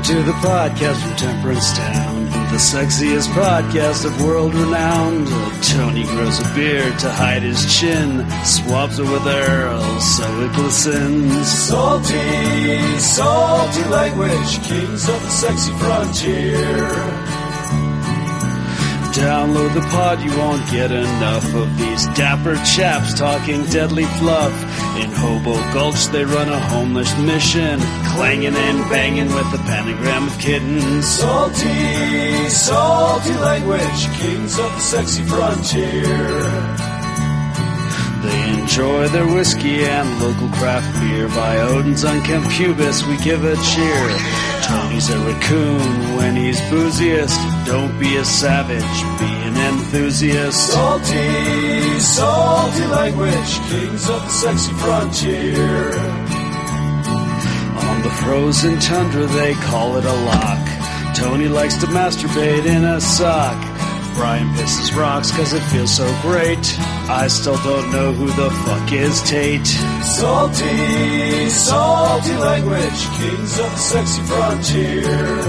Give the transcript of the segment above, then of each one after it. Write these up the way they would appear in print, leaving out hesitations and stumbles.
to the podcast from Temperance Town, the sexiest podcast of world renowned. Tony grows a beard to hide his chin, swabs it with Earl so it glistens. Salty, salty language, kings of the sexy frontier. Download the pod, you won't get enough of these dapper chaps talking deadly fluff. In Hobo Gulch they run a homeless mission, clanging and banging with the pentagram of kittens. Salty, salty language, kings of the sexy frontier. They enjoy their whiskey and local craft beer. By Odin's unkempt pubis we give a cheer. Tony's a raccoon when he's booziest. Don't be a savage, be an enthusiast. Salty, salty language, kings of the sexy frontier. On the frozen tundra they call it a lock. Tony likes to masturbate in a sock. Brian pisses rocks cause it feels so great. I still don't know who the fuck is Tate. Salty, salty language, kings of the sexy frontier.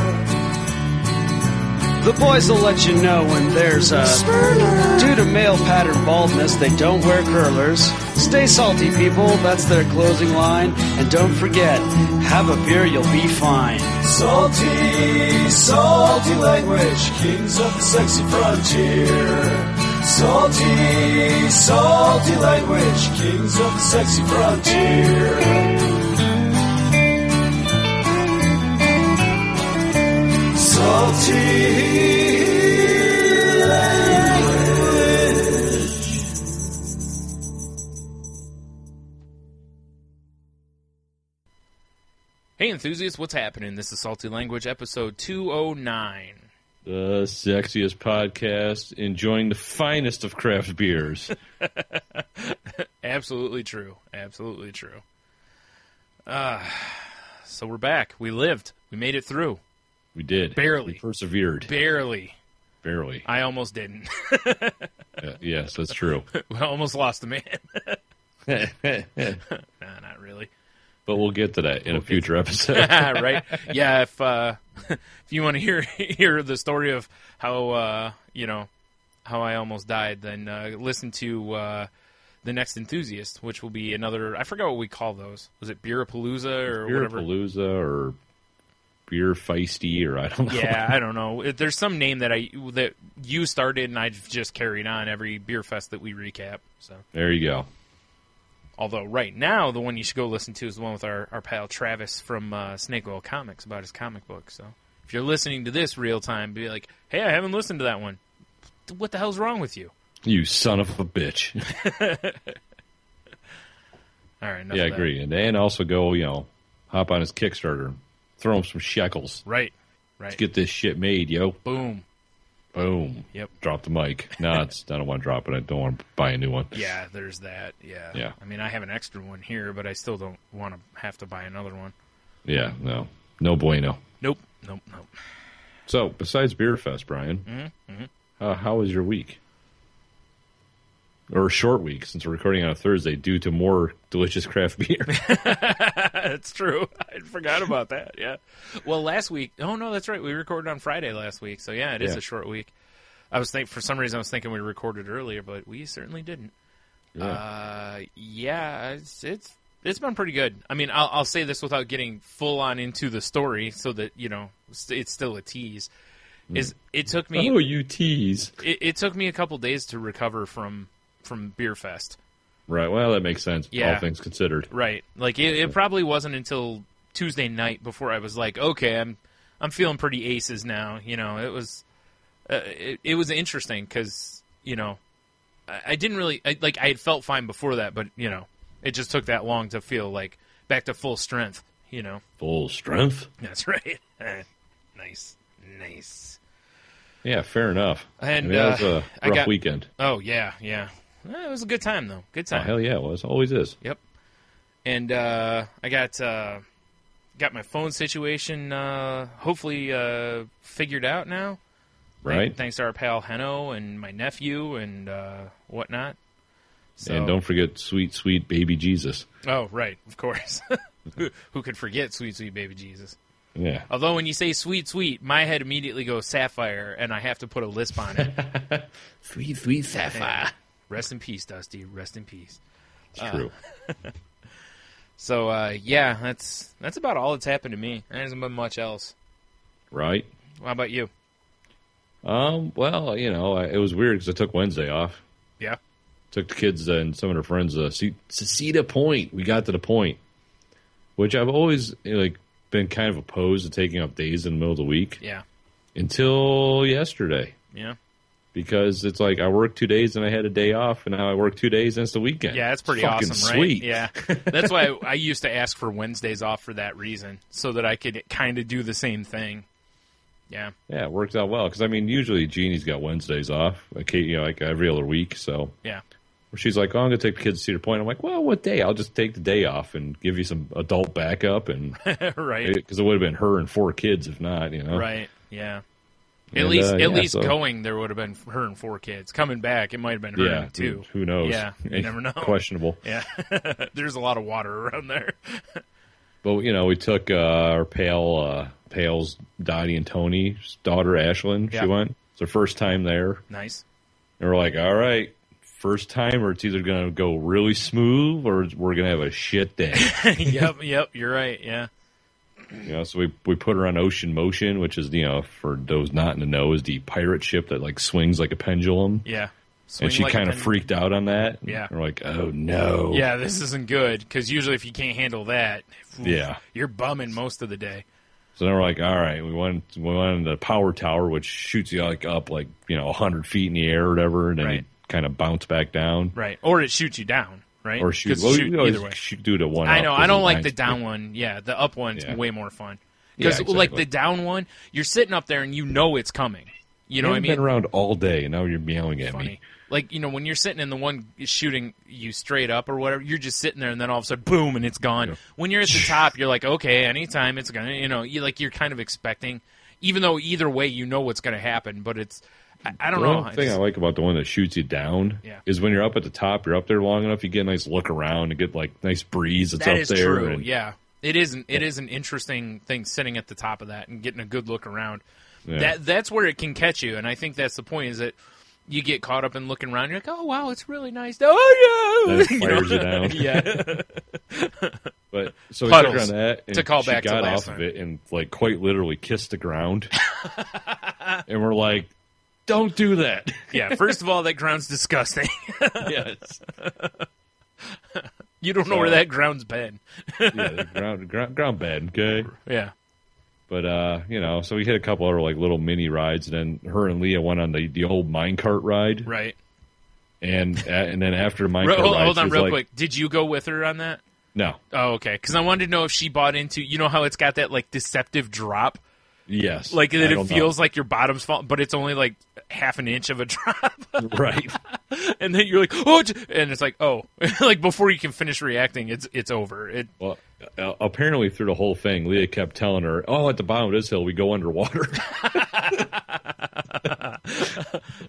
The boys will let you know when there's a spurner. Due to male pattern baldness, they don't wear curlers. Stay salty, people, that's their closing line. And don't forget, have a beer, you'll be fine. Salty, salty language, kings of the sexy frontier. Salty, salty language, kings of the sexy frontier. Salty language. Hey enthusiasts, what's happening? This is Salty Language, episode 209. The sexiest podcast, enjoying the finest of craft beers. Absolutely true. Absolutely true. So we're back. We lived. We made it through. We did. Barely. We persevered. Barely. I almost didn't. Yes, that's true. We almost lost a man. Nah, not really. But we'll get to that in a future episode. Right? Yeah, if you want to hear the story of how how I almost died, then listen to The Next Enthusiast, which will be another, I forgot what we call those. Was it Beerapalooza or whatever? Beerapalooza or Beer Feisty or I don't know. Yeah, I don't know. There's some name that you started and I've just carried on every beer fest that we recap. So there you go. Although right now, the one you should go listen to is the one with our pal Travis from Snake Oil Comics about his comic book. So if you're listening to this real time, be like, hey, I haven't listened to that one. What the hell's wrong with you? You son of a bitch. All right. Yeah, I agree. And also go, hop on his Kickstarter, throw him some shekels. Right. Let's get this shit made, yo. Boom. Yep. Drop the mic. No, I don't want to drop it. I don't want to buy a new one. Yeah, there's that. Yeah. I mean, I have an extra one here, but I still don't want to have to buy another one. Yeah, no. No bueno. Nope. So, besides Beer Fest, Brian, how was your week? Or a short week, since we're recording on a Thursday, due to more delicious craft beer. That's true. I forgot about that, yeah. Well, last week, oh, no, that's right. We recorded on Friday last week, so yeah, it is a short week. For some reason, I was thinking we recorded earlier, but we certainly didn't. Yeah, it's been pretty good. I mean, I'll say this without getting full on into the story, so that it's still a tease. It took me? Oh, you tease! It took me a couple days to recover from Beer Fest. Right. Well, that makes sense. Yeah. All things considered. Right. Like it probably wasn't until Tuesday night before I was like, okay, I'm feeling pretty aces now. It was interesting because I didn't really I had felt fine before that, but it just took that long to feel like back to full strength. Full strength. That's right. Nice. Yeah, fair enough. And that was a rough weekend. Oh yeah. It was a good time though. Good time. Oh, hell yeah, it was. Always is. Yep. And I got my phone situation hopefully figured out now. Right. Thanks to our pal Heno and my nephew and whatnot. So, and don't forget sweet, sweet baby Jesus. Oh, right, of course. Who could forget sweet, sweet baby Jesus? Yeah. Although when you say sweet, sweet, my head immediately goes sapphire, and I have to put a lisp on it. Sweet, sweet sapphire. Rest in peace, Dusty. Rest in peace. It's true. So, yeah, that's about all that's happened to me. There hasn't been much else. Right. How about you? Well, it was weird because I took Wednesday off. Yeah. Took the kids and some of their friends to Cedar Point. We got to the point, which I've always been kind of opposed to taking up days in the middle of the week. Yeah. Until yesterday. Yeah. Because it's like I worked 2 days and I had a day off, and now I work 2 days and it's the weekend. Yeah, that's pretty fucking awesome, right? Sweet. Yeah. That's why I used to ask for Wednesdays off for that reason, so that I could kind of do the same thing. Yeah. Yeah, it worked out well. Because, usually Jeannie's got Wednesdays off, like every other week. So yeah. She's like, I'm going to take the kids to Cedar Point. I'm like, well, what day? I'll just take the day off and give you some adult backup. And right. Because it would have been her and 4 kids if not, Right, yeah. And, at least going, there would have been her and 4 kids. Coming back, it might have been her and 2. Who knows? Yeah, you never know. Questionable. Yeah. There's a lot of water around there. But, we took our Pale's Dottie and Tony's daughter, Ashlyn. Yeah. She went. It's her first time there. Nice. And we're like, all right, first time, or it's either going to go really smooth or we're going to have a shit day. Yep, you're right, yeah. So we put her on Ocean Motion, which is, for those not in the know, is the pirate ship that, swings like a pendulum. Yeah. And she kind of freaked out on that. Yeah. We're like, oh, no. Yeah, this isn't good, because usually if you can't handle that, you're bumming most of the day. So then we're like, all right, we went on the power tower, which shoots you up 100 feet in the air or whatever, and then you kind of bounce back down. Right. Or it shoots you down, right? Or shoot either way. Do it at one. I know. I don't like the down one. Yeah, the up one's way more fun. Because the down one, you're sitting up there and you know it's coming. You know what I mean? You've been around all day, and now you're meowing at me. When you're sitting in the one shooting you straight up or whatever, you're just sitting there, and then all of a sudden, boom, and it's gone. Yeah. When you're at the top, you're like, okay, anytime it's gonna, you're kind of expecting, even though either way you know what's gonna happen, but it's, I don't know. The thing I like about the one that shoots you down is when you're up at the top, you're up there long enough, you get a nice look around and get nice breeze that's up there. That is true. And, yeah, it is an interesting thing sitting at the top of that and getting a good look around. Yeah. That's where it can catch you, and I think that's the point. Is that you get caught up in looking around. You're like, oh wow, it's really nice. Oh no, that fires you down. Yeah. But so we took her on that, and to call she back got to off of it and quite literally kissed the ground. And we're like, don't do that. Yeah. First of all, that ground's disgusting. Yes. You don't know where that ground's been. Yeah, the ground bad. Okay. Yeah. But, so we hit a couple other, little mini rides, and then her and Leah went on the old minecart ride. Right. And then after the minecart ride, hold on real quick. Did you go with her on that? No. Oh, okay. Because I wanted to know if she bought into, how it's got that, deceptive drop? Yes. That it feels like your bottom's falling, but it's only, half an inch of a drop. Right. And then you're like, oh, and it's like, oh. Before you can finish reacting, it's over. Well, apparently through the whole thing, Leah kept telling her, oh, at the bottom of this hill, we go underwater.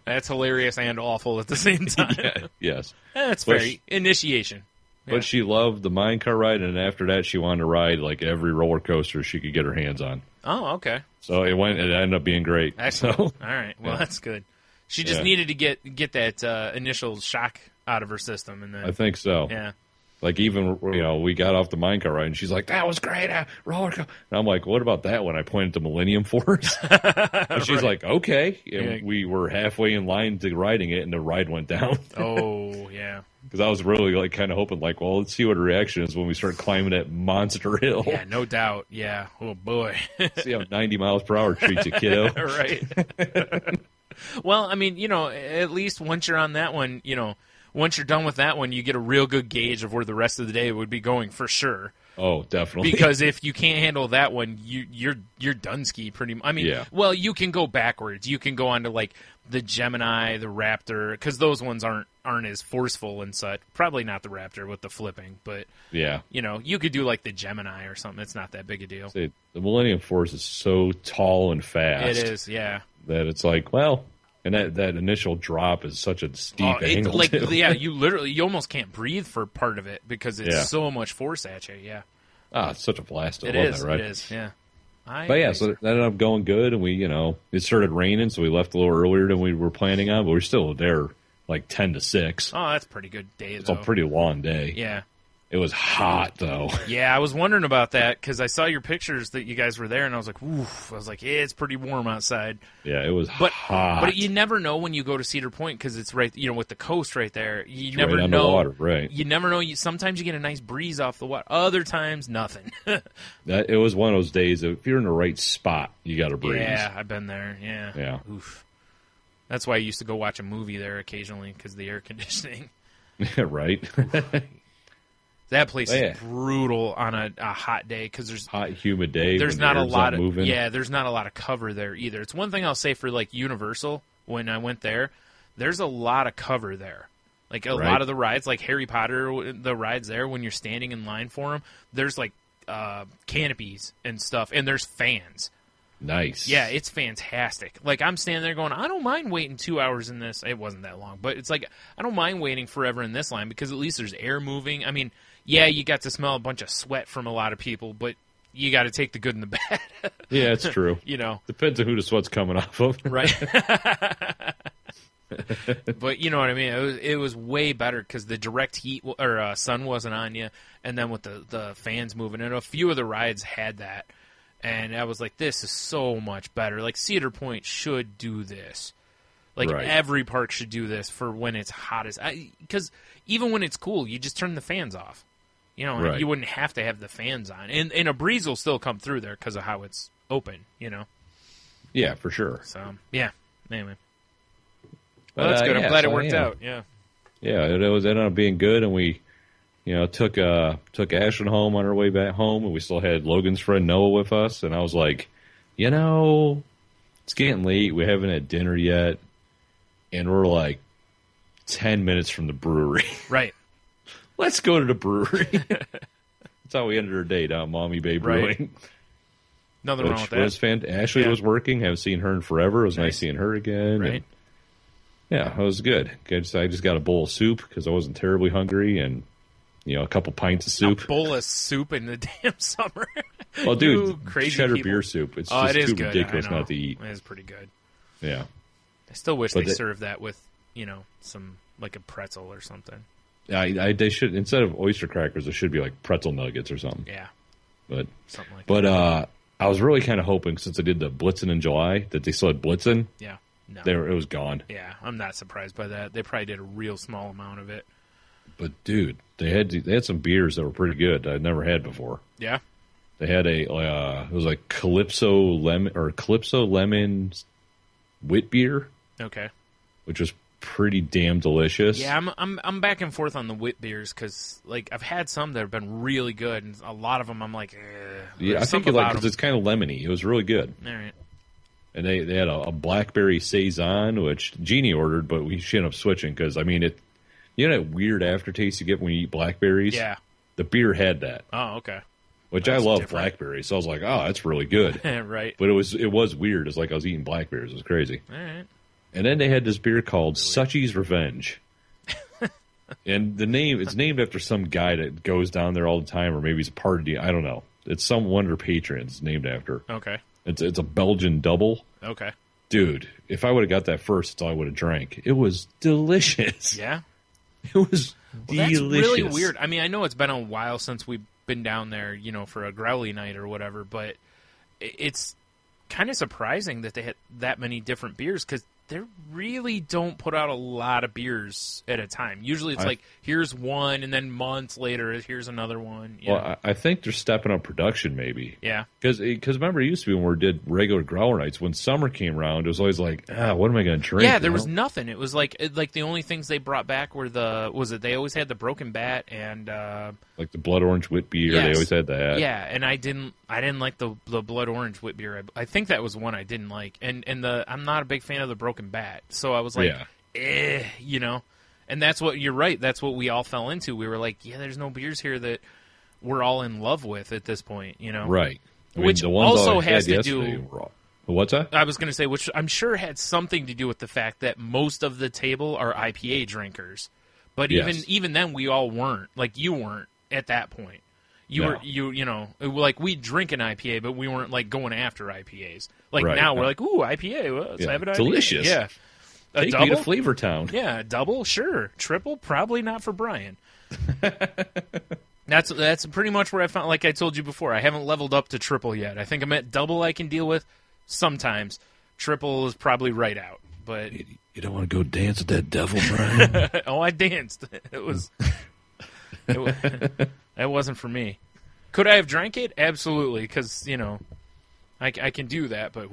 That's hilarious and awful at the same time. Yeah, yes. That's fair. Initiation. But Yeah. she loved the minecart ride, and after that, she wanted to ride every roller coaster she could get her hands on. Oh, okay. So it ended up being great. Excellent. So, all right. Well, that's good. She just needed to get that initial shock out of her system, and then I think so. Yeah. Even we got off the minecart ride, and she's like, "That was great, roller coaster." And I'm like, "What about that one?" I pointed to Millennium Force, and she's like, "Okay." And we were halfway in line to riding it, and the ride went down. Oh yeah. Because I was really kind of hoping, well, let's see what her reaction is when we start climbing that monster hill. Yeah, no doubt. Yeah. Oh boy. See how 90 miles per hour treats you, kiddo. Right. Well, at least once you're on that one, once you're done with that one, you get a real good gauge of where the rest of the day would be going for sure. Oh, definitely. Because if you can't handle that one, you're done ski pretty much. Well, you can go backwards. You can go on to the Gemini, the Raptor, because those ones aren't as forceful and such. Probably not the Raptor with the flipping, but yeah, you could do the Gemini or something. It's not that big a deal. See, the Millennium Force is so tall and fast. It is, yeah. That it's and that initial drop is such a steep angle. Yeah, you almost can't breathe for part of it because it's so much force at you. Yeah. It's such a blast. I love that, right? It is. Yeah. But yeah, so that ended up going good, and we, it started raining, so we left a little earlier than we were planning on, but we're still there like 10 to 6. Oh, that's a pretty good day, It's a pretty long day. Yeah. It was hot, though. Yeah, I was wondering about that because I saw your pictures that you guys were there, and I was like, oof. I was like, yeah, it's pretty warm outside. Yeah, it was hot. But you never know when you go to Cedar Point because it's right, with the coast right there. You never right on know. The water, right. You never know. Sometimes you get a nice breeze off the water. Other times, nothing. It was one of those days, if you're in the right spot, you got a breeze. Yeah, I've been there. Yeah. Yeah. Oof. That's why I used to go watch a movie there occasionally because of the air conditioning. Right. That place is brutal on a hot day because there's hot, humid day. There's not a lot of moving. there's not a lot of cover there either. It's one thing I'll say for like Universal when I went there. There's a lot of cover there. Like a lot of the rides, like Harry Potter, the rides there when you're standing in line for them. There's like canopies and stuff, and there's fans. Nice. Yeah, it's fantastic. Like, I'm standing there going, I don't mind waiting 2 hours in this. It wasn't that long, but it's like, I don't mind waiting forever in this line because at least there's air moving. I mean, yeah, you got to smell a bunch of sweat from a lot of people, but you got to take the good and the bad. Yeah, it's true. Depends on who the sweat's coming off of. Right. But you know what I mean? It was way better because the direct heat or sun wasn't on you, and then with the fans moving, and a few of the rides had that. And I was like, this is so much better. Like, Cedar Point should do this. Like, every park should do this for when it's hot as... Because even when it's cool, you just turn the fans off. You wouldn't have to have the fans on. And a breeze will still come through there because of how it's open, Yeah, for sure. So, yeah. Anyway. Well, that's good. I'm glad it worked out. Yeah. Yeah, it ended up being good, and we... took Ashlyn home on her way back home, and we still had Logan's friend Noah with us. And I was like, it's getting late. We haven't had dinner yet, and we're like 10 minutes from the brewery. Right. Let's go to the brewery. That's how we ended our day down at Mommy Bay Brewing. Nothing wrong with that. It was fantastic. Ashley was working. Haven't seen her in forever. It was nice seeing her again. Right. And, yeah, it was good. I just got a bowl of soup because I wasn't terribly hungry, and a couple pints of soup. A bowl of soup in the damn summer. Well, dude, crazy cheddar people. beer soup. It's just too good. ridiculous not to eat. It is pretty good. Yeah. I still wish they served that with, some, like a pretzel or something. They should, instead of oyster crackers, there should be like pretzel nuggets or something. Yeah. But something like that. But I was really kind of hoping, since I did the Blitzen in July, that they still had Blitzen. Yeah. No. It was gone. Yeah, I'm not surprised by that. They probably did a real small amount of it. But dude, they had some beers that were pretty good I'd never had before. Yeah. They had it was like Calypso lemon wit beer. Okay. Which was pretty damn delicious. Yeah, I'm back and forth on the wit beers because like I've had some that have been really good, and a lot of them I'm like, yeah, I think you like because it's kind of lemony. It was really good. All right. And they had a blackberry saison, which Jeannie ordered, but we ended up switching because that weird aftertaste you get when you eat blackberries. Yeah. The beer had that. Oh, okay. Which I love blackberries, so I was like, oh, that's really good. Right. But it was weird. It's like I was eating blackberries. It was crazy. All right. And then they had this beer called Suchi's Revenge. And it's named after some guy that goes down there all the time, or maybe he's a party. I don't know. It's some one of their patrons it's named after. Okay. It's a Belgian double. Okay. Dude, if I would have got that first, that's all I would have drank. It was delicious. Yeah? It was delicious. That's really weird. I mean, I know it's been a while since we've been down there, for a growly night or whatever, but it's kind of surprising that they had that many different beers because they really don't put out a lot of beers at a time. Usually it's like, here's one, and then months later, here's another one. I think they're stepping up production maybe. Yeah. Because remember, it used to be when we did regular growler nights, when summer came around, it was always like, what am I going to drink? Yeah, there was nothing. It was like the only things they brought back were they always had the Broken Bat and... like the blood orange wit beer, yes. They always had that. Yeah, and I didn't like the blood orange wit beer. I think that was one I didn't like. And I'm not a big fan of the Broken Bat. So I was like, And that's what, you're right, that's what we all fell into. We were like, there's no beers here that we're all in love with at this point, Right. Which the ones also I had has to yesterday do... What's that? I was going to say, which I'm sure had something to do with the fact that most of the table are IPA drinkers. But even then, we all weren't. Like, you weren't at that point. Like we drink an IPA, but we weren't like going after IPAs. Like Right. now we're like, ooh, IPA, well, let's have an IPA. Delicious. Yeah. A Take double? me to Flavor Town. Yeah, a double, sure. Triple, probably not for Brian. That's pretty much where I found. Like I told you before, I haven't leveled up to triple yet. I think I'm at double. I can deal with sometimes. Triple is probably right out. But You don't want to go dance with that devil, Brian? oh, I danced. That wasn't for me. Could I have drank it? Absolutely, because I can do that. But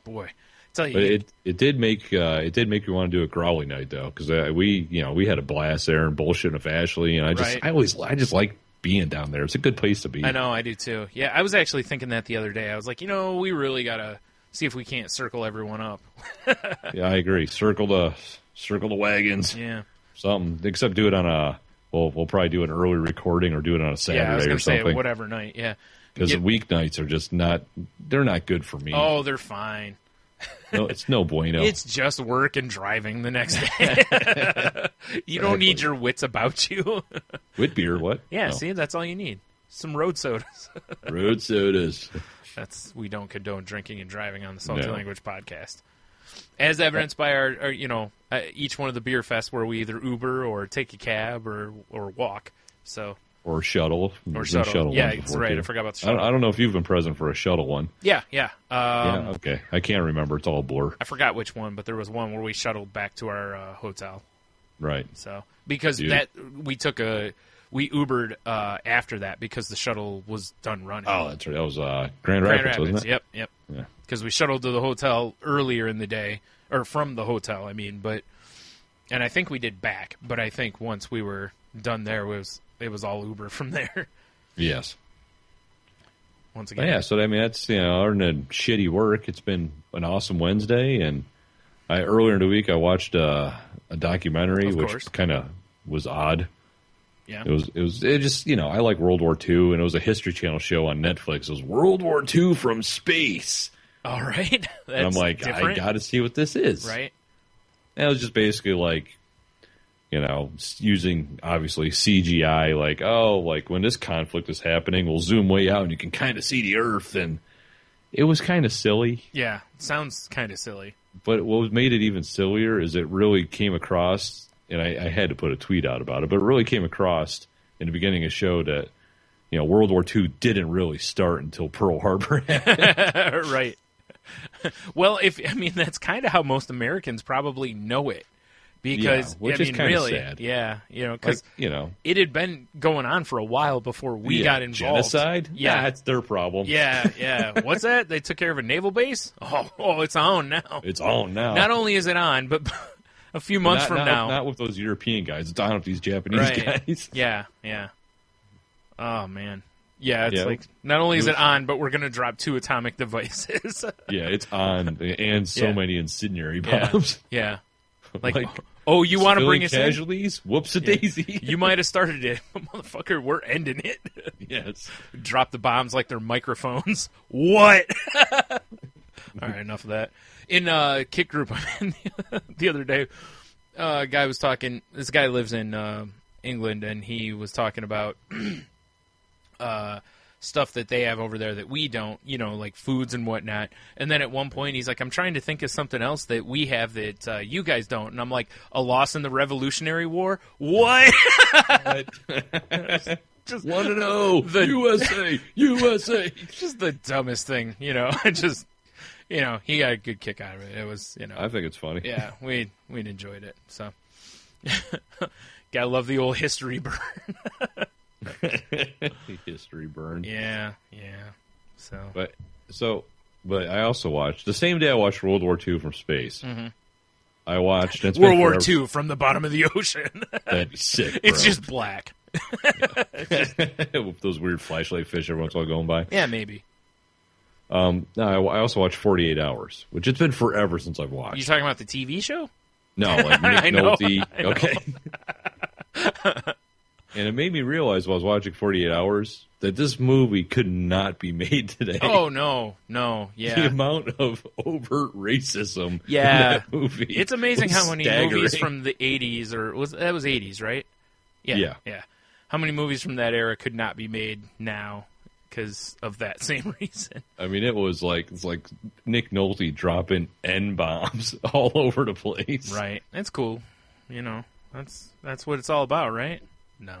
boy, tell you, But it did make you want to do a growly night though, because we had a blast there and bullshitting with Ashley, and I just like being down there. It's a good place to be. I know, I do too. Yeah, I was actually thinking that the other day. I was like, we really gotta see if we can't circle everyone up. Yeah, I agree. Circle the wagons. Yeah. Something. Except do it on a. We'll probably do an early recording or do it on a Saturday I was gonna or something. say whatever night. Yeah. Because the weeknights are just not. They're not good for me. Oh, they're fine. No, it's no bueno. It's just work and driving the next day. You don't need your wits about you. Wit beer, what? Yeah, No. see, that's all you need. Some road sodas. Road sodas. We don't condone drinking and driving on the Salty No. Language podcast. As evidenced by our each one of the beer fests where we either Uber or take a cab or walk. So Or shuttle. or There's been shuttle. Yeah, ones that's before, right. too. I forgot about the I shuttle. don't know if you've been present for a shuttle one. Yeah. Yeah, okay. I can't remember. It's all a blur. I forgot which one, but there was one where we shuttled back to our hotel. Right. So because Dude. we Ubered after that because the shuttle was done running. Oh, that's right. That was Grand Rapids, wasn't it? Yep. Yeah. Because we shuttled to the hotel earlier in the day, or from the hotel, I mean. And I think we did back, but I think once we were done there, it was all Uber from there. Yes. Once again. Yeah, so I mean, that's, other than shitty work, it's been an awesome Wednesday. And earlier in the week, I watched a documentary, Of which course. kind of was odd. Yeah. It just, I like World War II, and it was a History Channel show on Netflix. It was World War II from space. All right. And I'm like, different. I got to see what this is. Right. And it was just basically like, using obviously CGI, like when this conflict is happening, we'll zoom way out and you can kind of see the Earth. And it was kind of silly. Yeah. Sounds kind of silly. But what made it even sillier is it really came across, and I had to put a tweet out about it, but it really came across in the beginning of the show that, World War II didn't really start until Pearl Harbor happened. Right. Well, that's kind of how most Americans probably know it. Because, which is kind of really, sad. Yeah, because Like, it had been going on for a while before we got involved. Genocide? Yeah. That's their problem. Yeah. What's that? They took care of a naval base? Oh, it's on now. It's on now. Not only is it on, but a few months from now. Not with those European guys. It's on with these Japanese Right. guys. Yeah. Oh, man. Yeah, it's Yeah. like, not only is it on, but we're going to drop 2 atomic devices. Yeah, it's on, and so Yeah. many incendiary Yeah. bombs. Yeah. Like, Like, oh, you want to bring us in? casualties? Whoops-a-daisy. You might have started it, but motherfucker, we're ending it. Yes. Drop the bombs like they're microphones. What? All right, enough of that. In Kick Group I'm in the other day, a guy was talking. This guy lives in England, and he was talking about stuff that they have over there that we don't, like foods and whatnot. And then at one point, he's like, I'm trying to think of something else that we have that you guys don't. And I'm like, a loss in the Revolutionary War? What? Just Want to know? The- USA. just the dumbest thing, just, he got a good kick out of it. It was, I think it's funny. yeah, we'd enjoyed it. So, gotta love the old history burn. History burn. Yeah. So, But I also watched, the same day I watched World War II from space, I watched... it's World been War forever- II from the bottom of the ocean. That'd be sick, It's bro. just black. With those weird flashlight fish every once in a while going by. Yeah, maybe. No, I also watched 48 Hours, which it's been forever since I've watched. You talking about the TV show? No, like Nick I know, Nolte. I know. Okay. And it made me realize while I was watching 48 Hours that this movie could not be made today. Oh, no, The yeah. amount of overt racism Yeah. in that movie. It's amazing was how many staggering. movies from the 80s, that was 80s, right? Yeah. Yeah. how many movies from that era could not be made now because of that same reason? I mean, it's like Nick Nolte dropping N-bombs all over the place. Right. That's cool. You know, that's what it's all about, right? No.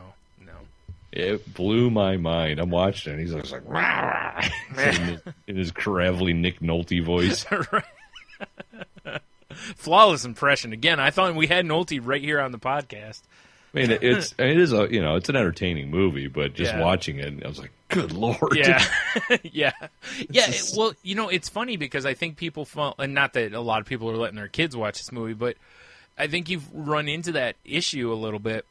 It blew my mind. I'm watching it. He's just like, rah, rah, in his gravelly Nick Nolte voice. Right. Flawless impression. Again, I thought we had Nolte right here on the podcast. I mean, it is it's an entertaining movie, but just watching it, I was like, good Lord. Yeah. Yeah. Well, it's funny because I think people and not that a lot of people are letting their kids watch this movie, but I think you've run into that issue a little bit,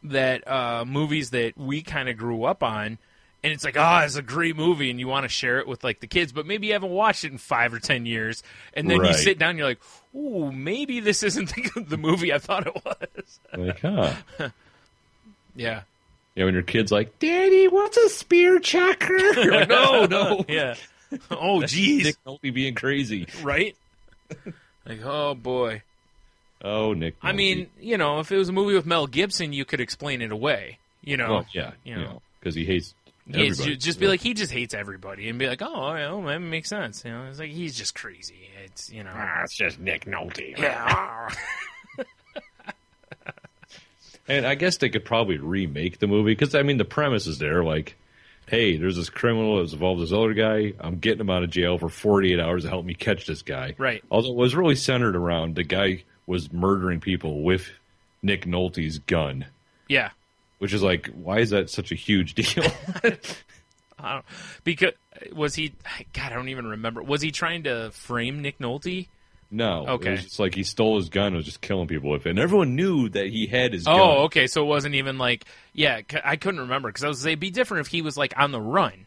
that movies that we kind of grew up on, and it's like, it's a great movie, and you want to share it with like the kids, but maybe you haven't watched it in 5 or 10 years, and then you sit down and you're like, ooh, maybe this isn't the movie I thought it was. Like, huh. Yeah. Yeah, when your kid's like, Daddy, what's a spear chucker? You're like, no. Yeah. Oh, geez. Nick Nolte being crazy. Right? Like, oh, boy. Oh, Nick Nolte. I mean, if it was a movie with Mel Gibson, you could explain it away, Well, yeah, because he hates everybody. Just be like, he just hates everybody, and be like, oh, that makes sense. It's like, he's just crazy. It's, it's just Nick Nolte. Yeah. And I guess they could probably remake the movie, because, I mean, the premise is there, like, hey, there's this criminal that's involved with this other guy. I'm getting him out of jail for 48 hours to help me catch this guy. Right. Although it was really centered around the guy was murdering people with Nick Nolte's gun. Yeah. Which is like, why is that such a huge deal? Because was he? God, I don't even remember. Was he trying to frame Nick Nolte? No. Okay. It was just like he stole his gun and was just killing people with it. And everyone knew that he had his gun. Oh, okay. So it wasn't even like, I couldn't remember, because I was going to say it'd be different if he was like on the run,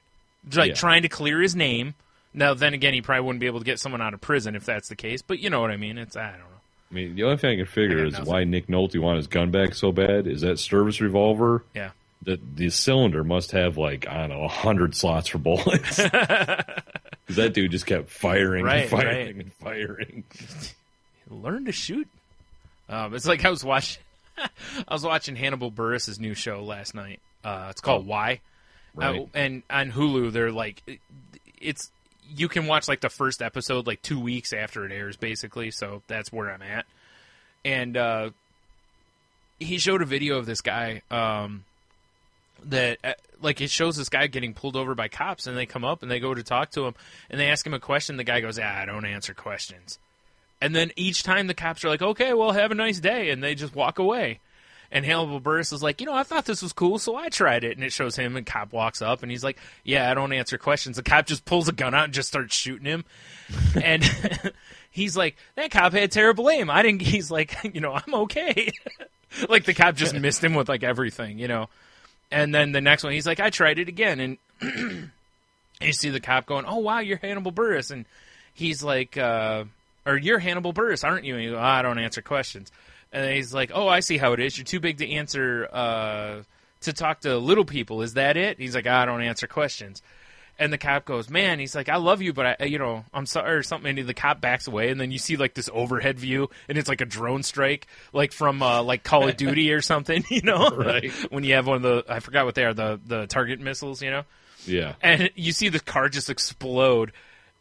like trying to clear his name. Now, then again, he probably wouldn't be able to get someone out of prison if that's the case. But you know what I mean? I don't know. I mean, the only thing I can figure is why Nick Nolte wanted his gun back so bad is that service revolver. Yeah. The cylinder must have, like, I don't know, 100 slots for bullets. Because that dude just kept firing and firing and firing. Learn to shoot. It's like I was watching Hannibal Buress' new show last night. It's called Why. Right. And on Hulu, they're like, you can watch like the first episode like 2 weeks after it airs, basically. So that's where I'm at. And he showed a video of this guy that like it shows this guy getting pulled over by cops, and they come up and they go to talk to him, and they ask him a question. The guy goes, I don't answer questions. And then each time the cops are like, okay, well, have a nice day, and they just walk away. And Hannibal Buress is like, I thought this was cool, so I tried it. And it shows him, and cop walks up, and he's like, yeah, I don't answer questions. The cop just pulls a gun out and just starts shooting him. And he's like, that cop had terrible aim. He's like, I'm okay. Like the cop just missed him with like everything, And then the next one, he's like, I tried it again. And you see the cop going, oh, wow, you're Hannibal Buress. And he's like, or you're Hannibal Buress, aren't you? And he goes, I don't answer questions. And then he's like, oh, I see how it is. You're too big to answer, to talk to little people. Is that it? He's like, I don't answer questions. And the cop goes, man, he's like, I love you, but I'm sorry or something. And the cop backs away, and then you see like this overhead view, and it's like a drone strike, like from like Call of Duty or something, Right. When you have one of the, I forgot what they are, the target missiles, Yeah. And you see the car just explode.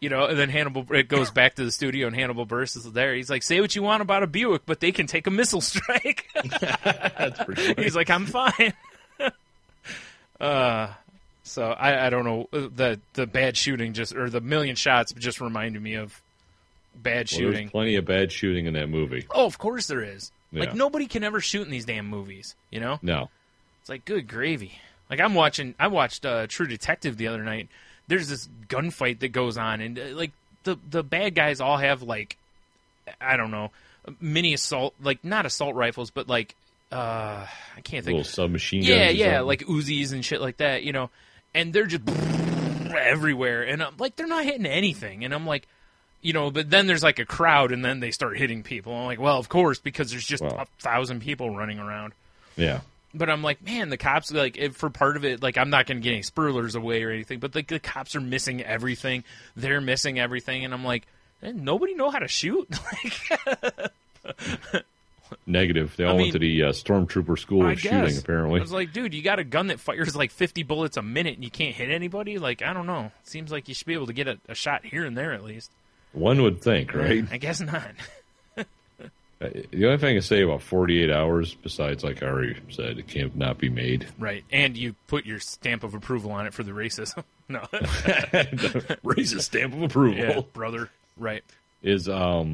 And then it goes back to the studio, and Hannibal Buress is there. He's like, say what you want about a Buick, but they can take a missile strike. That's pretty funny. He's like, I'm fine. So I don't know, the bad shooting or the million shots just reminded me of bad shooting. There's plenty of bad shooting in that movie. Oh, of course there is. Yeah. Like, nobody can ever shoot in these damn movies, No. It's like, good gravy. Like, I watched True Detective the other night. There's this gunfight that goes on, and like the bad guys all have like, I don't know, mini assault, like not assault rifles, but like I can't think. Little submachine guns. Yeah, like Uzis and shit like that, and they're just everywhere, and I'm like, they're not hitting anything, and I'm like, but then there's like a crowd, and then they start hitting people. I'm like, well, of course, because there's just 1,000 people running around. Yeah. But I'm like, man, the cops, like, for part of it, like, I'm not going to get any spoilers away or anything, but, like, the cops are missing everything. They're missing everything. And I'm like, nobody know how to shoot? Like, Negative. They all went to the Stormtrooper School of Shooting, apparently. I was like, dude, you got a gun that fires like 50 bullets a minute and you can't hit anybody? Like, I don't know. Seems like you should be able to get a shot here and there at least. One would think, right? I guess not. The only thing I say about 48 hours, besides, like I already said, it can't not be made. Right. And you put your stamp of approval on it for the racism. No. The racist stamp of approval. Yeah, brother. Right. Is, I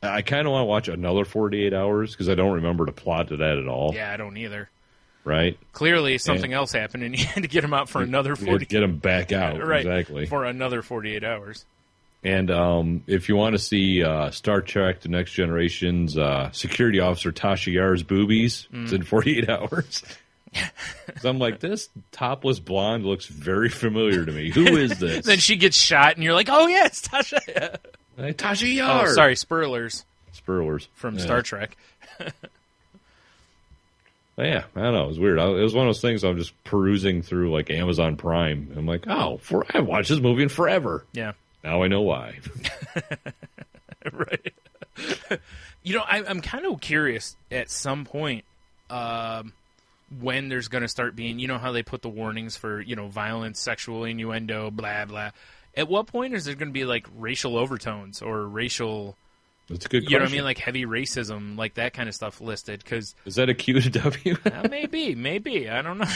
kind of want to watch another 48 hours because I don't remember the plot to that at all. Yeah, I don't either. Right? Clearly something else happened and you had to get him out for another 48 Get him back out. Right. Exactly. For another 48 hours. And if you want to see Star Trek The Next Generation's security officer Tasha Yar's boobies, it's in 48 hours. So I'm like, this topless blonde looks very familiar to me. Who is this? Then she gets shot and you're like, oh, yeah, it's Tasha. Hey, Tasha Yar. Oh, sorry, Spurlers. From Yeah. Star Trek. Yeah, I don't know. It was weird. It was one of those things I'm just perusing through like Amazon Prime. I'm like, oh, I watched this movie in forever. Yeah. Now I know why. Right. I'm kind of curious at some point when there's going to start being, you know how they put the warnings for, violence, sexual innuendo, blah, blah. At what point is there going to be like racial overtones or racial... That's a good question. You know what I mean? Like heavy racism, like that kind of stuff listed. Cause, is that a Q to W? Maybe. I don't know.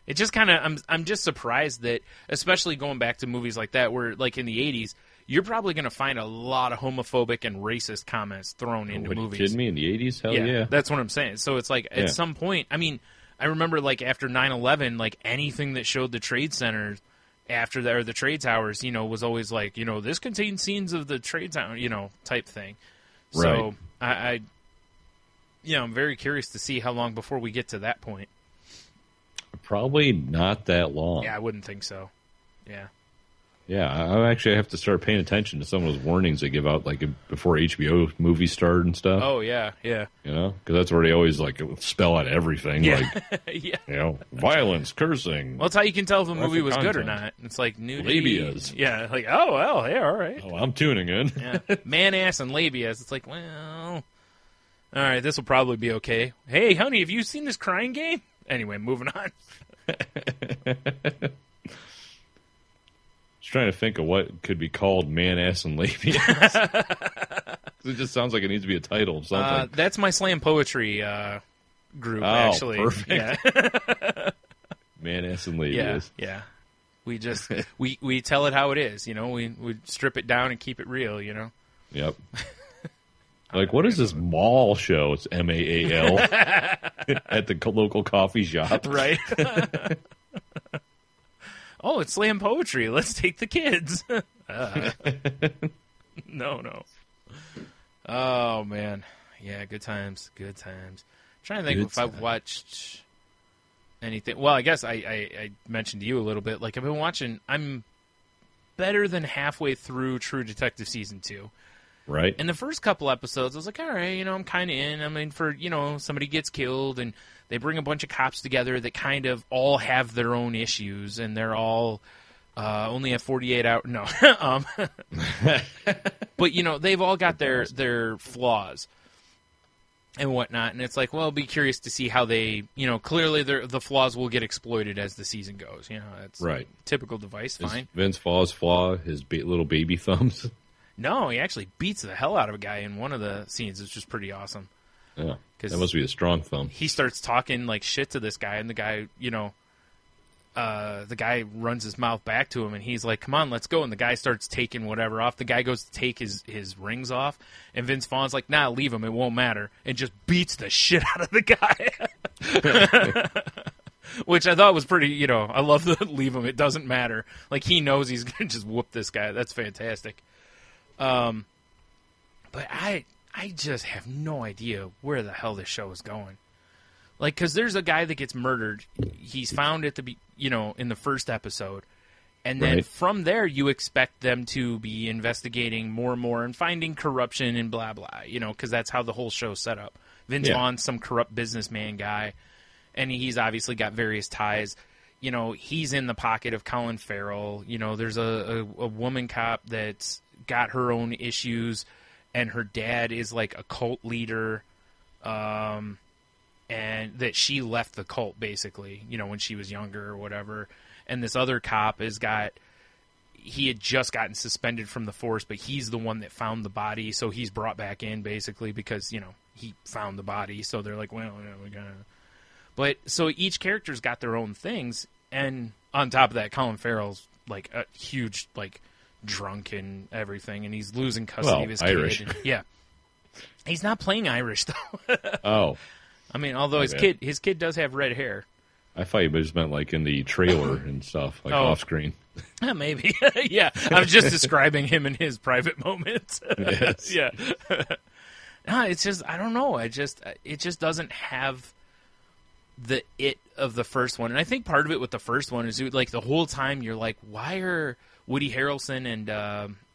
It just kind of, I'm just surprised that, especially going back to movies like that, where like in the 80s, you're probably going to find a lot of homophobic and racist comments thrown into movies. Are you kidding me? In the 80s? Hell yeah. That's what I'm saying. So it's like at some point, I mean, I remember like after 9/11, like anything that showed the trade centers after that, or the trade towers, was always like, this contains scenes of the trade tower, type thing. So right. I'm very curious to see how long before we get to that point. Probably not that long. Yeah, I wouldn't think so. Yeah. Yeah, I actually have to start paying attention to some of those warnings they give out, like before HBO movies start and stuff. Oh yeah, yeah. Because that's where they always like spell out everything, yeah. like yeah. Violence, cursing. Well, that's how you can tell if a movie was good or not. It's like nudity, labias. Yeah, like oh well, yeah, all right. Oh, I'm tuning in. Yeah. Man ass and labias. It's like, well, all right, this will probably be okay. Hey, honey, have you seen this Crying Game? Anyway, moving on. Just trying to think of what could be called man, ass, and labias. It just sounds like it needs to be a title of something. That's my slam poetry group, actually. Perfect. Yeah. Man, ass, and labias. Yeah. We just we tell it how it is, we strip it down and keep it real, Yep. Like, what is this mall show? It's MAAL at the local coffee shop. Right. Oh, it's slam poetry. Let's take the kids. No. Oh, man. Yeah, good times. I'm trying to think if I've watched anything. Well, I guess I mentioned to you a little bit. Like, I'm better than halfway through True Detective Season 2. Right. In the first couple episodes, I was like, all right, I'm kind of in. I mean, somebody gets killed, and they bring a bunch of cops together that kind of all have their own issues, and they're all only have 48 hours. No. But, they've all got their flaws and whatnot, and it's like, well, I'll be curious to see how they, clearly the flaws will get exploited as the season goes. That's right. Typical device, fine. Is Vince Vaughn's flaw his little baby thumbs? No, he actually beats the hell out of a guy in one of the scenes. It's just pretty awesome. Yeah, that must be a strong thumb. He starts talking like shit to this guy, and the guy, the guy runs his mouth back to him, and he's like, "Come on, let's go." And the guy starts taking whatever off. The guy goes to take his rings off, and Vince Vaughn's like, "Nah, leave him. It won't matter," and just beats the shit out of the guy. Which I thought was pretty. I love the leave him. It doesn't matter. Like he knows he's gonna just whoop this guy. That's fantastic. But I just have no idea where the hell this show is going. Like, because there's a guy that gets murdered. He's found at in the first episode. And then from there, you expect them to be investigating more and more and finding corruption and blah, blah, because that's how the whole show's set up. Vince Vaughn's some corrupt businessman guy. And he's obviously got various ties. He's in the pocket of Colin Farrell. There's a woman cop that's got her own issues, and her dad is like a cult leader, and that she left the cult basically, when she was younger or whatever. And this other cop he had just gotten suspended from the force, but he's the one that found the body, so he's brought back in basically because, he found the body. So they're like, well, we gotta. But so each character's got their own things, and on top of that, Colin Farrell's like a huge drunk and everything, and he's losing custody of his Irish. kid. And, yeah, he's not playing Irish though. Oh, I mean, although his kid does have red hair. I thought you just meant like in the trailer and stuff, off screen. Maybe. Yeah, I was just describing him in his private moments. Yes. Yeah. No, it's just, I don't know. It just doesn't have the it of the first one. And I think part of it with the first one is like the whole time you're like, why are Woody Harrelson and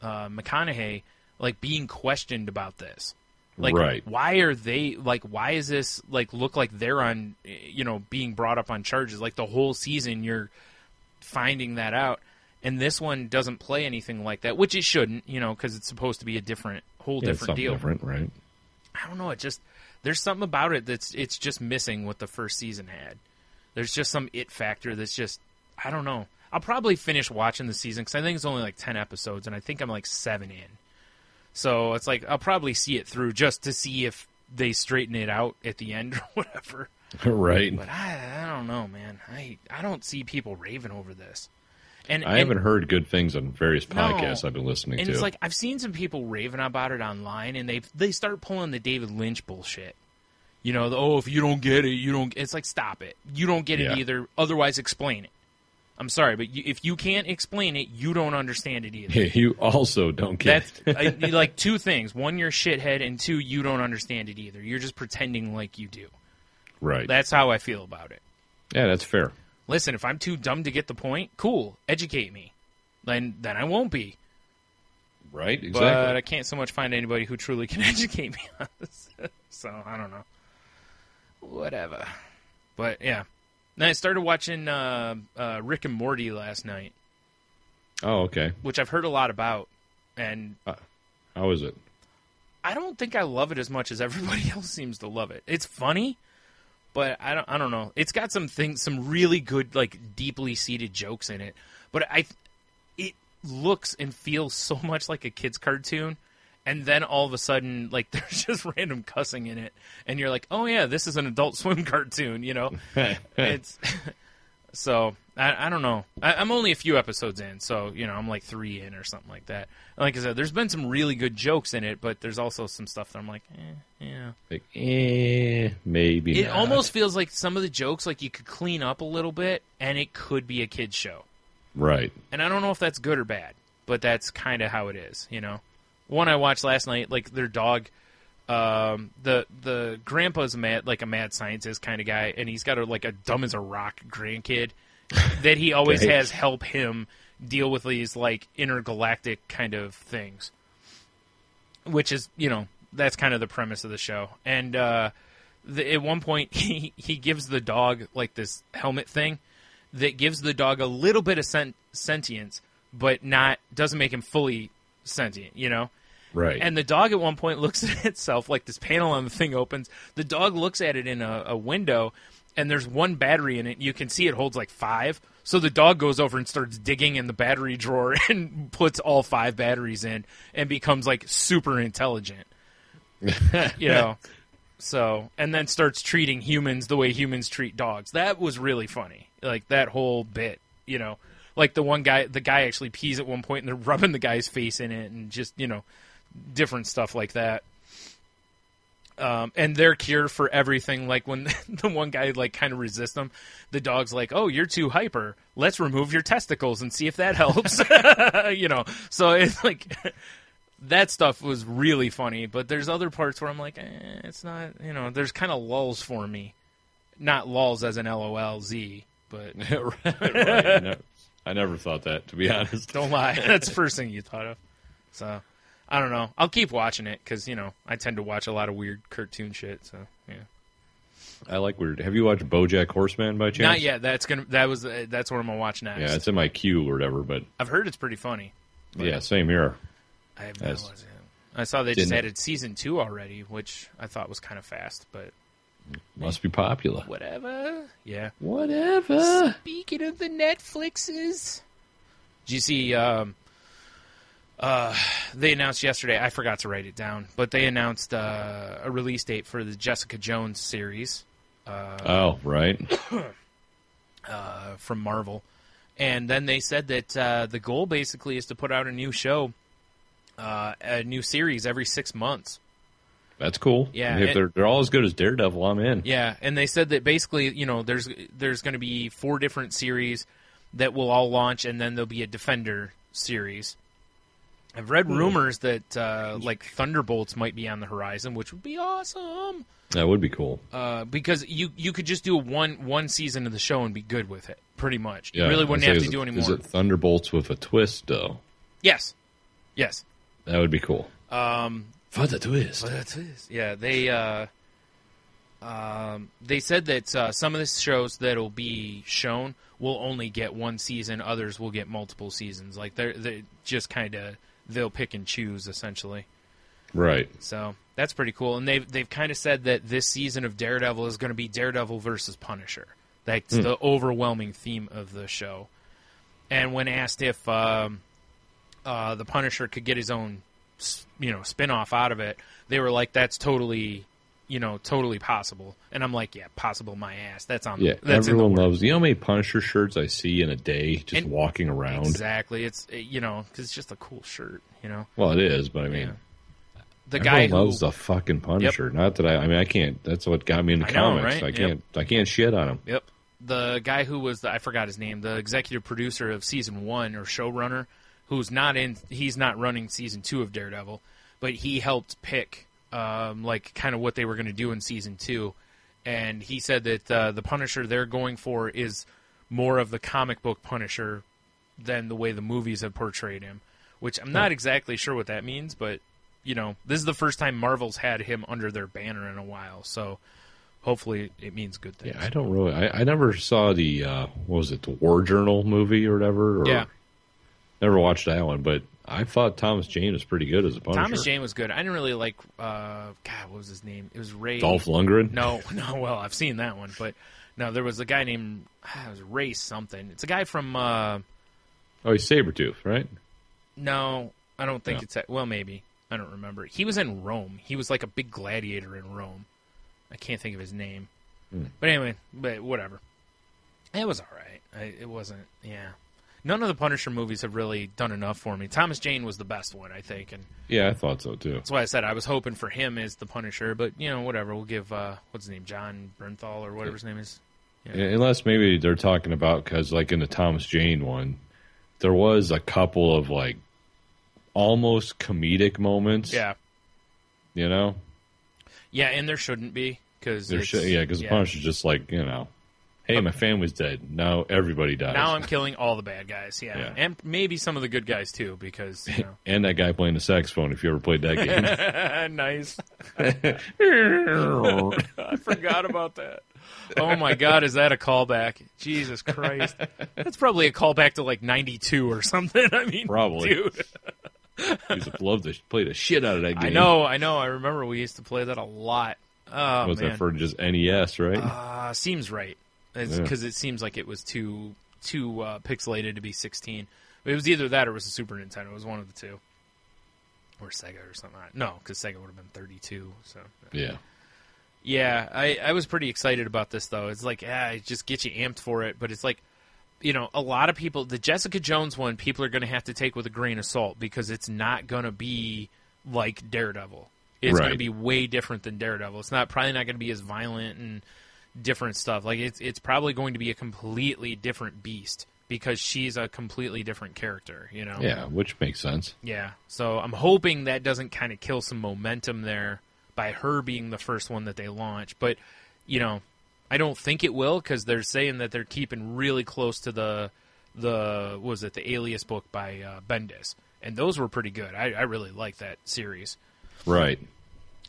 McConaughey like being questioned about this? Like, right. Why are they why is this look like they're on, being brought up on charges? Like the whole season you're finding that out. And this one doesn't play anything like that, which it shouldn't, because it's supposed to be a whole different deal. Different, right? I don't know. There's something about it it's just missing what the first season had. There's just some it factor that's just, I don't know. I'll probably finish watching the season because I think it's only 10 episodes, and I think I'm 7 in. So it's I'll probably see it through just to see if they straighten it out at the end or whatever. Right. But I don't know, man. I don't see people raving over this. And I haven't heard good things on various podcasts I've been listening to. And it's I've seen some people raving about it online, and they start pulling the David Lynch bullshit. If you don't get it, you don't. It's stop it. You don't get it either. Otherwise, explain it. I'm sorry, but if you can't explain it, you don't understand it either. You also don't get it. Two things. One, you're a shithead, and two, you don't understand it either. You're just pretending like you do. Right. That's how I feel about it. Yeah, that's fair. Listen, if I'm too dumb to get the point, cool. Educate me. Then I won't be. Right, exactly. But I can't so much find anybody who truly can educate me on this. So, I don't know. Whatever. But, yeah. Then I started watching Rick and Morty last night. Oh, okay. Which I've heard a lot about. And how is it? I don't think I love it as much as everybody else seems to love it. It's funny, but I don't know. It's got some really good, deeply seated jokes in it. But it looks and feels so much like a kid's cartoon. And then all of a sudden, there's just random cussing in it. And you're like, oh, yeah, this is an Adult Swim cartoon, It's so, I don't know. I'm only a few episodes in, so, I'm 3 in or something like that. Like I said, there's been some really good jokes in it, but there's also some stuff that I'm like, yeah. Maybe It not. almost feels like some of the jokes, you could clean up a little bit, and it could be a kid's show. Right. And I don't know if that's good or bad, but that's kind of how it is, One I watched last night, their dog, the grandpa's a mad scientist kind of guy, and he's got a dumb as a rock grandkid that he always has help him deal with these intergalactic kind of things, which is that's kind of the premise of the show. And at one point he gives the dog this helmet thing that gives the dog a little bit of sentience, but doesn't make him fully sentient, Right. And the dog at one point looks at itself, this panel on the thing opens. The dog looks at it in a window, and there's one battery in it. You can see it holds 5. So the dog goes over and starts digging in the battery drawer and puts all 5 batteries in and becomes super intelligent. So, and then starts treating humans the way humans treat dogs. That was really funny. That whole bit, the guy actually pees at one point and they're rubbing the guy's face in it and just, different stuff like that. And their cure for everything, when the one guy kind of resists them, the dog's oh, you're too hyper. Let's remove your testicles and see if that helps. So it's that stuff was really funny. But there's other parts where I'm it's not. There's kind of lulls for me, not lulls as in LOLZ, but right. No, I never thought that, to be honest. Don't lie. That's the first thing you thought of. So. I don't know. I'll keep watching it because, I tend to watch a lot of weird cartoon shit. So, yeah. I like weird. Have you watched BoJack Horseman by chance? Not yet. That's what I'm gonna watch next. Yeah, it's in my queue or whatever. But I've heard it's pretty funny. Yeah, same here. I have no idea. I saw they just added season 2 already, which I thought was kind of fast, but must be popular. Whatever. Yeah. Whatever. Speaking of the Netflixes, did you see? They announced yesterday. I forgot to write it down, but they announced a release date for the Jessica Jones series. Right. From Marvel, and then they said that the goal basically is to put out a new show, a new series every 6 months. That's cool. Yeah, if they're all as good as Daredevil, I'm in. Yeah, and they said that basically, there's going to be 4 different series that will all launch, and then there'll be a Defender series. I've read rumors that like Thunderbolts might be on the horizon, which would be awesome. That would be cool. Because you could just do one season of the show and be good with it, pretty much. Yeah, you really wouldn't have to do any more. Is it Thunderbolts with a twist, though? Yes. That would be cool. For the twist. Yeah, they said that some of the shows that'll be shown will only get 1 season, others will get multiple seasons. Like they're just kind of they'll pick and choose essentially. Right. So that's pretty cool. And they've kind of said that this season of Daredevil is going to be Daredevil versus Punisher. That's the overwhelming theme of the show. And when asked if the Punisher could get his own, spin-off out of it, they were like, "That's totally possible." And I'm like, "Yeah, possible my ass." That's on. Yeah, that's everyone loves. You know how many Punisher shirts I see in a day just walking around? Exactly. It's because it's just a cool shirt. Well, it is, but I mean. Yeah. The guy who loves the fucking Punisher. Yep. Not that I can't. That's what got me into comics. Right? I can't shit on him. Yep. The guy who was I forgot his name, the executive producer of season 1 or showrunner, he's not running season 2 of Daredevil, but he helped pick kind of what they were going to do in season 2, and he said that the Punisher they're going for is more of the comic book Punisher than the way the movies have portrayed him, which I'm not exactly sure what that means, but this is the first time Marvel's had him under their banner in a while, so hopefully it means good things. Yeah, I don't really. I never saw the what was it, the War Journal movie or whatever. Or never watched that one, but I thought Thomas Jane was pretty good as a Punisher. Thomas Jane was good. I didn't really like. God, what was his name? It was Ray. Dolph Lundgren. No. Well, I've seen that one, but no, there was a guy named it was Ray something. It's a guy from. He's Sabretooth, right? No, I don't think it's. Well, maybe. I don't remember. He was in Rome. He was like a big gladiator in Rome. I can't think of his name. But anyway, whatever. It was all right. It wasn't, None of the Punisher movies have really done enough for me. Thomas Jane was the best one, I think. And yeah, I thought so, too. That's why I said I was hoping for him as the Punisher. But, whatever. We'll give, what's his name, John Bernthal or whatever his name is. Yeah, unless maybe they're talking about, because like in the Thomas Jane one, there was a couple of like almost comedic moments. Yeah. Yeah, and there shouldn't be. Because the Punisher's just like, hey, my family's dead. Now everybody dies. Now I'm killing all the bad guys, yeah. And maybe some of the good guys, too, because, And that guy playing the saxophone, if you ever played that game. Nice. I forgot about that. Oh, my God, is that a callback? Jesus Christ. That's probably a callback to, like, 92 or something. I mean, probably. Dude. I used to love to play the shit out of that game. I know. I remember we used to play that a lot. Oh, was that for just NES, right? Seems right. Because it seems like it was too pixelated to be 16. It was either that or it was a Super Nintendo. It was one of the two. Or Sega or something. No, because Sega would have been 32. So yeah. Yeah, I was pretty excited about this, though. It's like, it just gets you amped for it. But it's like, a lot of people, the Jessica Jones one, people are going to have to take with a grain of salt because it's not going to be like Daredevil. It's going to be way different than Daredevil. It's probably not going to be as violent and different stuff. Like it's probably going to be a completely different beast because she's a completely different character, Yeah, which makes sense. Yeah. So I'm hoping that doesn't kind of kill some momentum there by her being the first one that they launch. But, I don't think it will because they're saying that they're keeping really close to the Alias book by Bendis. And those were pretty good. I really liked that series. Right.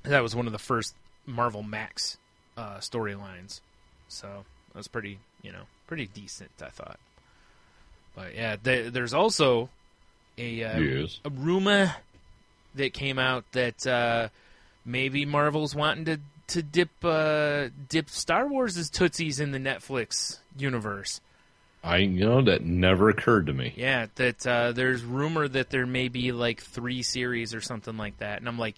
That was one of the first Marvel Max storylines. So that was pretty decent, I thought. But yeah, there's also a rumor that came out that maybe Marvel's wanting to dip Star Wars' tootsies in the Netflix universe. That never occurred to me. Yeah, that there's rumor that there may be like 3 series or something like that. And I'm like,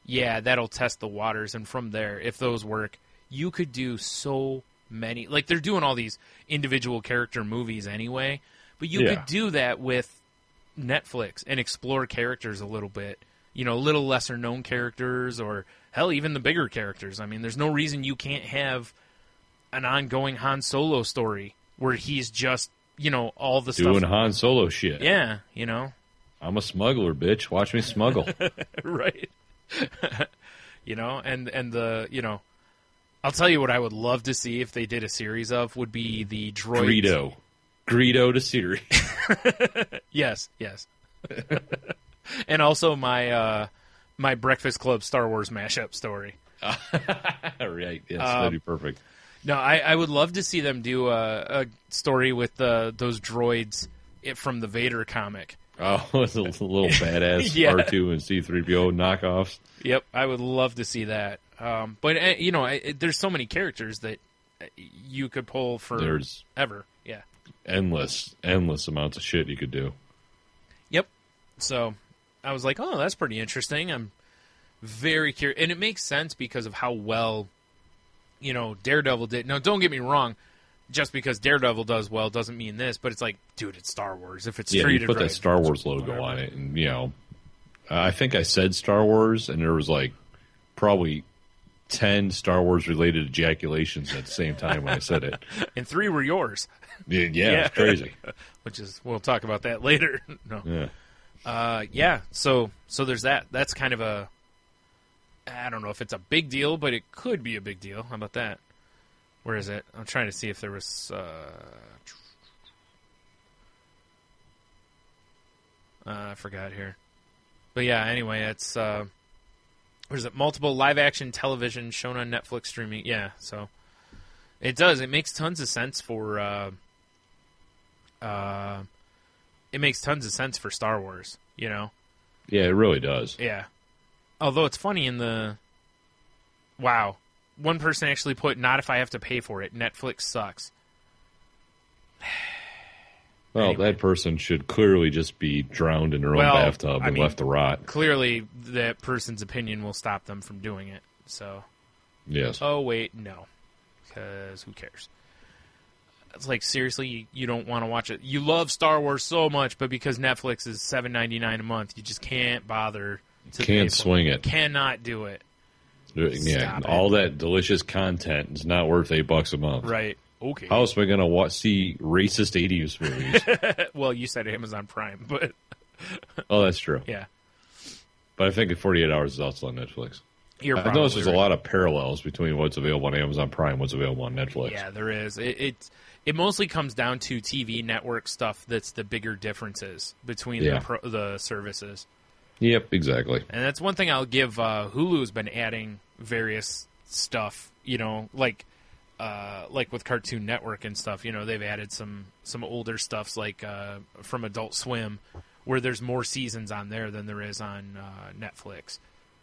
yeah, that'll test the waters. And from there, if those work, you could do so many. Like, they're doing all these individual character movies anyway. But you could do that with Netflix and explore characters a little bit. A little lesser known characters, or hell, even the bigger characters. I mean, there's no reason you can't have an ongoing Han Solo story where he's just, all the stuff. Doing Han Solo shit. Yeah, I'm a smuggler, bitch. Watch me smuggle. Right. And the, I'll tell you what I would love to see if they did a series of would be the droids. Greedo to Siri. Yes. And also my Breakfast Club Star Wars mashup story. Right, yes, that'd be perfect. No, I would love to see them do a story with those droids from the Vader comic. Oh, it's a little badass R2 and C-3PO knockoffs. Yep, I would love to see that. But, there's so many characters that you could pull for ever. Yeah. Endless amounts of shit you could do. Yep. So I was like, oh, that's pretty interesting. I'm very curious. And it makes sense because of how well, Daredevil did. Now, don't get me wrong. Just because Daredevil does well doesn't mean this, but it's like, dude, it's Star Wars. If it's treated you put right, that Star Wars logo on it, and I think I said Star Wars, and there was like probably 10 Star Wars related ejaculations at the same time when I said it, and 3 were yours. Yeah, it's crazy. We'll talk about that later. No. Yeah. So there's that. That's kind of I don't know if it's a big deal, but it could be a big deal. How about that? Where is it? I'm trying to see if there was... I forgot here. But yeah, anyway, it's... what is it? Multiple live-action television shown on Netflix streaming. Yeah, so... It does. It makes tons of sense for... it makes tons of sense for Star Wars, Yeah, it really does. Yeah. Although it's funny in the... Wow. One person actually put, not if I have to pay for it. Netflix sucks. Well, anyway. That person should clearly just be drowned in their own bathtub and left to rot. Clearly, that person's opinion will stop them from doing it. So, yes. Oh, wait, no. Because who cares? It's like, seriously, you don't want to watch it. You love Star Wars so much, but because Netflix is $7.99 a month, you just can't bother to can't swing it. Cannot do it. Yeah, all that delicious content is not worth $8 a month. Right. Okay. How else am I going to see racist 80s movies? Well, you said Amazon Prime, but... Oh, that's true. Yeah. But I think 48 Hours is also on Netflix. I've noticed there's a lot of parallels between what's available on Amazon Prime and what's available on Netflix. Yeah, there is. It mostly comes down to TV network stuff that's the bigger differences between the services. Yep, exactly. And that's one thing I'll give. Hulu's been adding various stuff, like with Cartoon Network and stuff. They've added some older stuffs like from Adult Swim, where there's more seasons on there than there is on Netflix.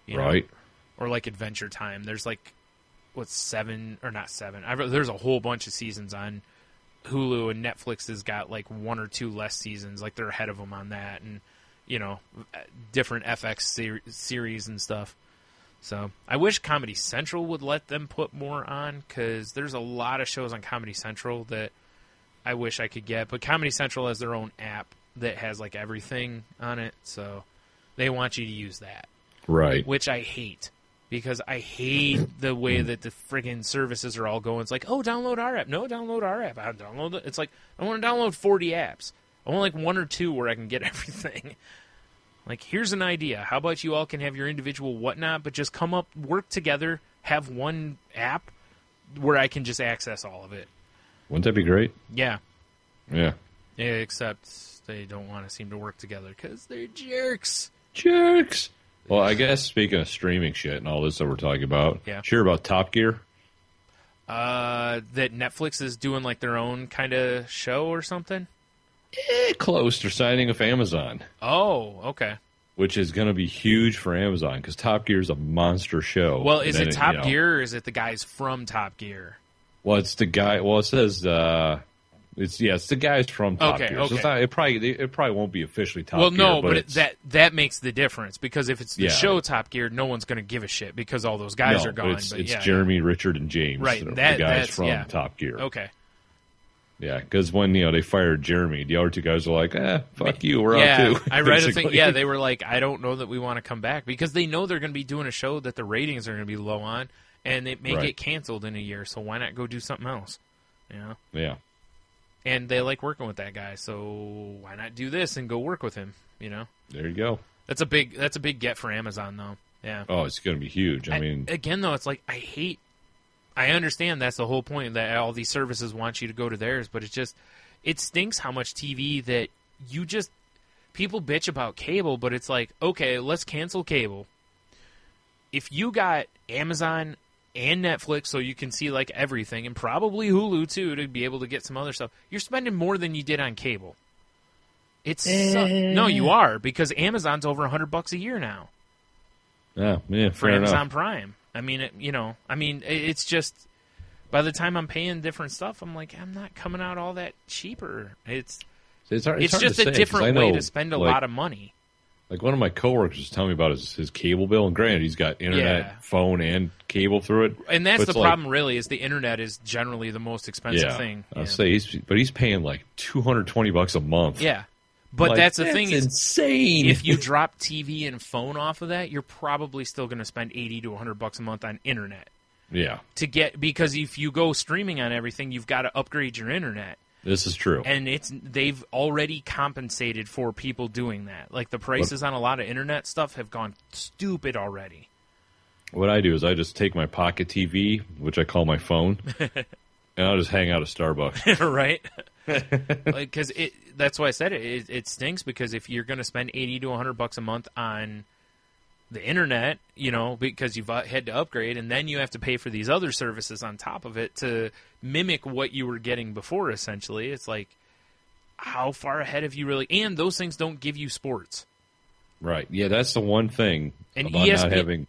Right. Or like Adventure Time. There's like, 7 or not 7? There's a whole bunch of seasons on Hulu, and Netflix has got like 1 or 2 less seasons. Like they're ahead of them on that, and different FX series and stuff. So I wish Comedy Central would let them put more on, because there's a lot of shows on Comedy Central that I wish I could get. But Comedy Central has their own app that has like everything on it, so they want you to use that. Right. Which I hate, because I hate the way that the friggin' services are all going. It's like, oh, download our app. No, download our app. I download it. It's like, I want to download 40 apps. I want like 1 or 2 where I can get everything. Like, here's an idea. How about you all can have your individual whatnot, but just come up, work together, have one app where I can just access all of it. Wouldn't that be great? Yeah. Yeah. Except they don't want to seem to work together because they're jerks. Jerks. Well, I guess speaking of streaming shit and all this that we're talking about, sure about Top Gear? That Netflix is doing like their own kind of show or something? Close. They're signing with Amazon. Oh, okay. which is going to be huge for Amazon because Top Gear is a monster show. Well, is it Top Gear or is it the guys from Top Gear? Well, it's the guy. Well, it says it's the guys from Top Gear. So it probably won't be officially Top Gear. Well, no, but that makes the difference because if it's the show Top Gear, no one's going to give a shit because all those guys are gone. It's Jeremy, Richard, and James, right? The guys from Top Gear. Okay. Yeah, because when they fired Jeremy, the other two guys were like, fuck you, we're out too. I read a thing. Yeah, they were like, I don't know that we want to come back because they know they're going to be doing a show that the ratings are going to be low on, and it may get canceled in a year. So why not go do something else? You know? Yeah. And they like working with that guy, so why not do this and go work with him? You know? There you go. That's a big get for Amazon, though. Yeah. Oh, it's going to be huge. I mean, again, though, it's like I understand that's the whole point that all these services want you to go to theirs, but it stinks how much TV that people bitch about cable, but it's like, okay, let's cancel cable. If you got Amazon and Netflix so you can see like everything, and probably Hulu too to be able to get some other stuff, you're spending more than you did on cable. No, you are, because Amazon's over $100 a year now. Yeah, for Amazon Prime. I mean, it's just by the time I'm paying different stuff, I'm like, I'm not coming out all that cheaper. It's just a different way to spend a lot of money. Like one of my coworkers was telling me about his cable bill, and granted, he's got internet, phone, and cable through it. And that's the problem, really, is the internet is generally the most expensive thing. I'll say he's paying like $220 a month. Yeah. But that's the thing is insane. If you drop TV and phone off of that, you're probably still going to spend $80 to $100 a month on internet. Yeah. Because if you go streaming on everything, you've got to upgrade your internet. This is true. And they've already compensated for people doing that. Like the prices on a lot of internet stuff have gone stupid already. What I do is I just take my pocket TV, which I call my phone, and I'll just hang out at Starbucks. Right? Because that's why I said it stinks, because if you're going to spend $80 to $100 a month on the internet, because you've had to upgrade, and then you have to pay for these other services on top of it to mimic what you were getting before, essentially. It's like, how far ahead have you really... And those things don't give you sports. Right. Yeah, that's the one thing about not having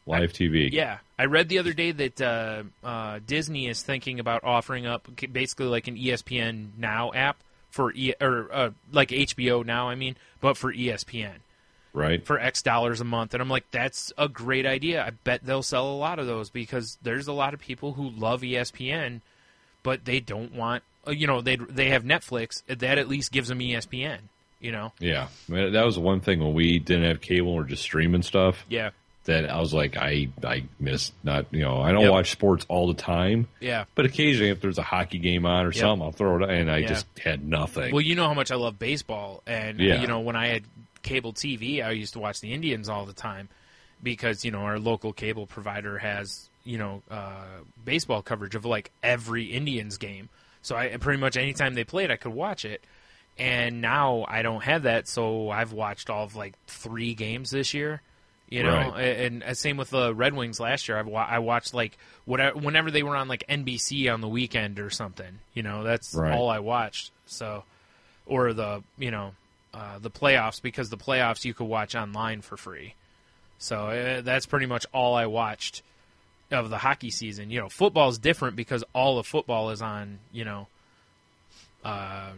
live TV. Yeah. I read the other day that Disney is thinking about offering up basically like an ESPN Now app for like HBO Now, but for ESPN. Right. For X dollars a month. And I'm like, that's a great idea. I bet they'll sell a lot of those, because there's a lot of people who love ESPN, but they don't want, they have Netflix. That at least gives them ESPN, Yeah. That was one thing when we didn't have cable or just streaming stuff. Yeah. That I was like, I miss not, I don't watch sports all the time. Yeah. But occasionally if there's a hockey game on or something, I'll throw it on, and I just had nothing. Well, you know how much I love baseball. And, when I had cable TV, I used to watch the Indians all the time, because our local cable provider has baseball coverage of like every Indians game, so I pretty much anytime they played I could watch it. And now I don't have that, so I've watched all of like 3 games this year, Right. And same with the Red Wings last year. I watched like whenever they were on like NBC on the weekend or something, that's all I watched. So, or the playoffs, because the playoffs you could watch online for free. So that's pretty much all I watched of the hockey season. Football's different because all of football is on,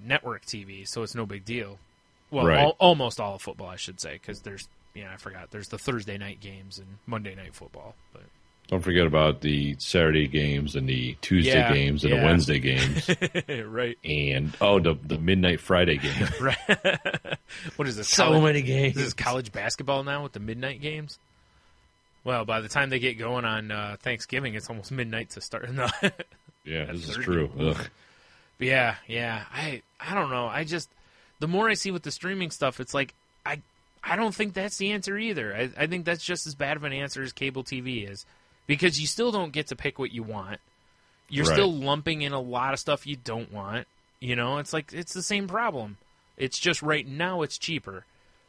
network TV, so it's no big deal. Well, almost all of football, I should say, because there's, I forgot, there's the Thursday night games and Monday night football. But don't forget about the Saturday games and the Tuesday games and the Wednesday games. Right. And, the midnight Friday game. Right. What is this? So many games. This is college basketball now with the midnight games? Well, by the time they get going on Thanksgiving, it's almost midnight to start. Yeah, this is true. Ugh. But yeah. I don't know. The more I see with the streaming stuff, it's like, I don't think that's the answer either. I think that's just as bad of an answer as cable TV is, because you still don't get to pick what you want. You're still lumping in a lot of stuff you don't want. It's like, it's the same problem. It's just right now it's cheaper,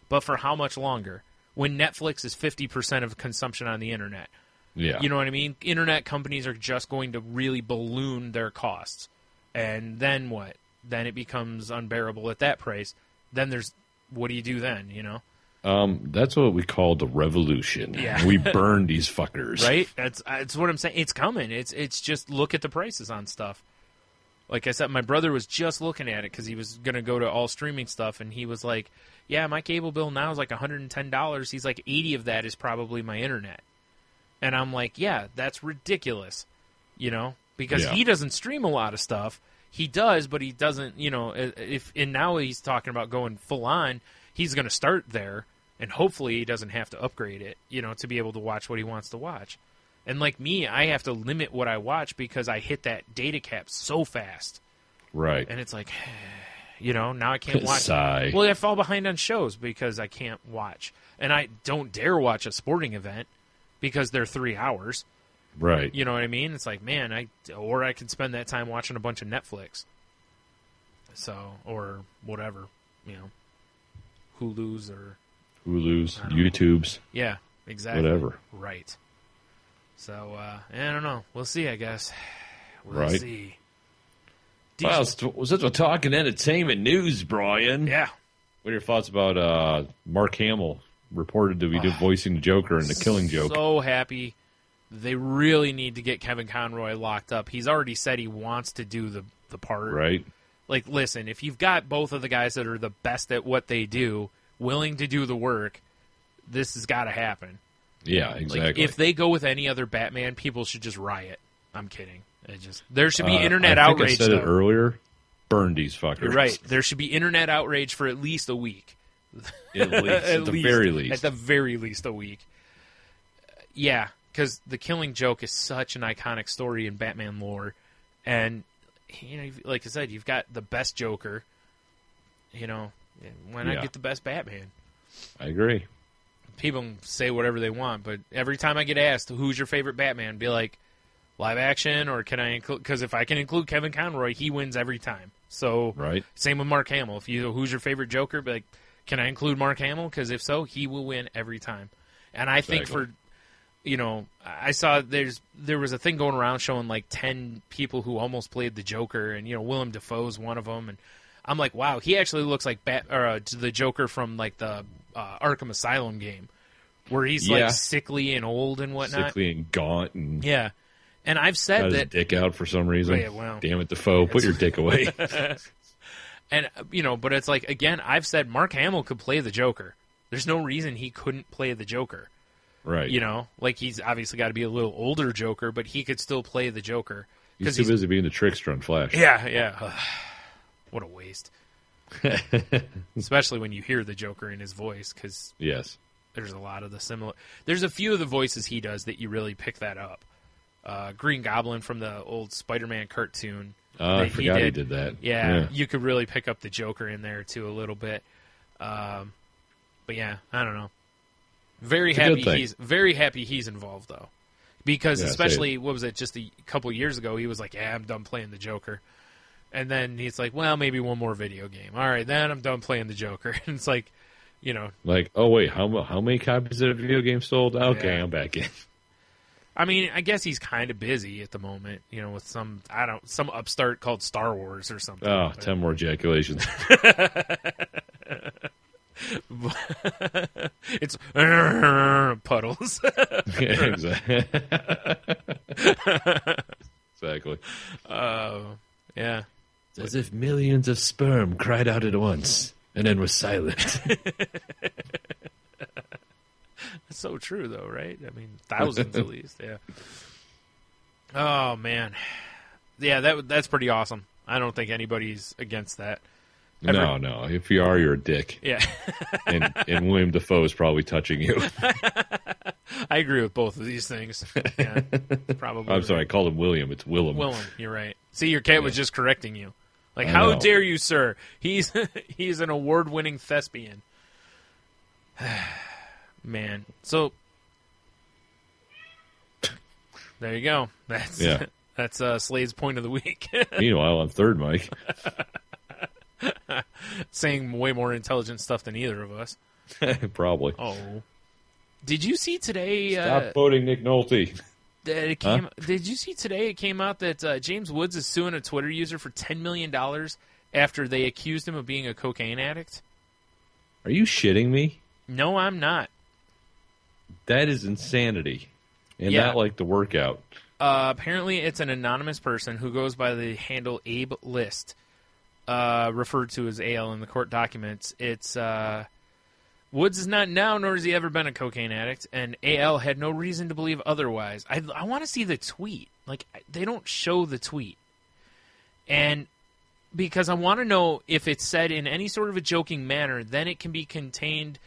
but for how much longer? When Netflix is 50% of consumption on the internet. Yeah. You know what I mean? Internet companies are just going to really balloon their costs. And then what? Then it becomes unbearable at that price. Then what do you do then, That's what we call the revolution. Yeah. We burn these fuckers. Right? That's what I'm saying. It's coming. It's just look at the prices on stuff. Like I said, my brother was just looking at it because he was going to go to all streaming stuff, and he was like, yeah, my cable bill now is like $110. He's like, 80 of that is probably my internet. And I'm like, yeah, that's ridiculous, because he doesn't stream a lot of stuff. He does, but he doesn't, and now he's talking about going full on. He's going to start there, and hopefully he doesn't have to upgrade it, to be able to watch what he wants to watch. And like me, I have to limit what I watch because I hit that data cap so fast. Right. And it's like, now I can't watch. Sigh. Well, I fall behind on shows because I can't watch. And I don't dare watch a sporting event because they're 3 hours. Right. You know what I mean? It's like, man, I can spend that time watching a bunch of Netflix. So, or whatever, Hulu's, YouTube's. Yeah, exactly. Whatever. Right. So, I don't know. We'll see, I guess. We'll right. see. Well, since we're talking entertainment news, Brian. Yeah. What are your thoughts about Mark Hamill reported to be voicing the Joker in The Killing Joke? So happy. They really need to get Kevin Conroy locked up. He's already said he wants to do the part. Right. Like, listen, if you've got both of the guys that are the best at what they do, willing to do the work, this has got to happen. Yeah, exactly. Like, if they go with any other Batman, people should just riot. I'm kidding. There should be internet outrage. I said it earlier. Burn these fuckers. You're right. There should be internet outrage for at least a week. At the very least. At the very least a week. Yeah, because The Killing Joke is such an iconic story in Batman lore. And, like I said, you've got the best Joker. Why not get the best Batman? I agree. People say whatever they want, but every time I get asked, who's your favorite Batman, be like, live action, or can I include... Because if I can include Kevin Conroy, he wins every time. So, right. Same with Mark Hamill. Who's your favorite Joker, be like, can I include Mark Hamill? Because if so, he will win every time. And I think I saw there was a thing going around showing like 10 people who almost played the Joker, and Willem Dafoe's one of them, and I'm like, wow, he actually looks like the Joker from like the Arkham Asylum game, where he's like sickly and old and whatnot, sickly and gaunt, and And I've said got his that dick out for some reason. Yeah, well, damn it, Dafoe, put your dick away. And but it's like, again, I've said Mark Hamill could play the Joker. There's no reason he couldn't play the Joker. Right. Like he's obviously got to be a little older Joker, but he could still play the Joker. He's too busy being the trickster on Flash. Yeah. What a waste. Especially when you hear the Joker in his voice, because there's a lot of the similar... There's a few of the voices he does that you really pick that up. Green Goblin from the old Spider-Man cartoon. I forgot he did that. Yeah, you could really pick up the Joker in there, too, a little bit. But yeah, I don't know. Very happy he's involved, though. Because especially, what was it, just a couple years ago, he was like, yeah, I'm done playing the Joker. And then he's like, well, maybe one more video game. All right, then I'm done playing the Joker. And it's like, Like, oh, wait, how many copies of the video game sold? Okay, I'm back in. I mean, I guess he's kind of busy at the moment, with some upstart called Star Wars or something. Oh, 10 more ejaculations. It's puddles. Exactly. Exactly. Yeah. It's as if millions of sperm cried out at once and then were silent. That's so true, though, right? I mean, thousands at least, yeah. Oh, man. Yeah, that's pretty awesome. I don't think anybody's against that. No. If you are, you're a dick. Yeah. and William Dafoe is probably touching you. I agree with both of these things. Yeah, probably. I'm sorry, I called him William. It's Willem. Willem, you're right. See, your cat was just correcting you. Like, how dare you, sir? He's an award-winning thespian. Man. So, there you go. That's Slade's point of the week. Meanwhile, on third mic. Saying way more intelligent stuff than either of us. Probably. Oh. Did you see today... Stop quoting Nick Nolte. Did you see today it came out that James Woods is suing a Twitter user for $10 million after they accused him of being a cocaine addict? Are you shitting me? No, I'm not. That is insanity. And Yeah. not like the workout. Apparently, it's an anonymous person who goes by the handle Abe List, referred to as AL in the court documents. It's Woods is not now, nor has he ever been a cocaine addict, and AL had no reason to believe otherwise. I want to see the tweet. Like, they don't show the tweet. And because I want to know if it's said in any sort of a joking manner, then it can be contained,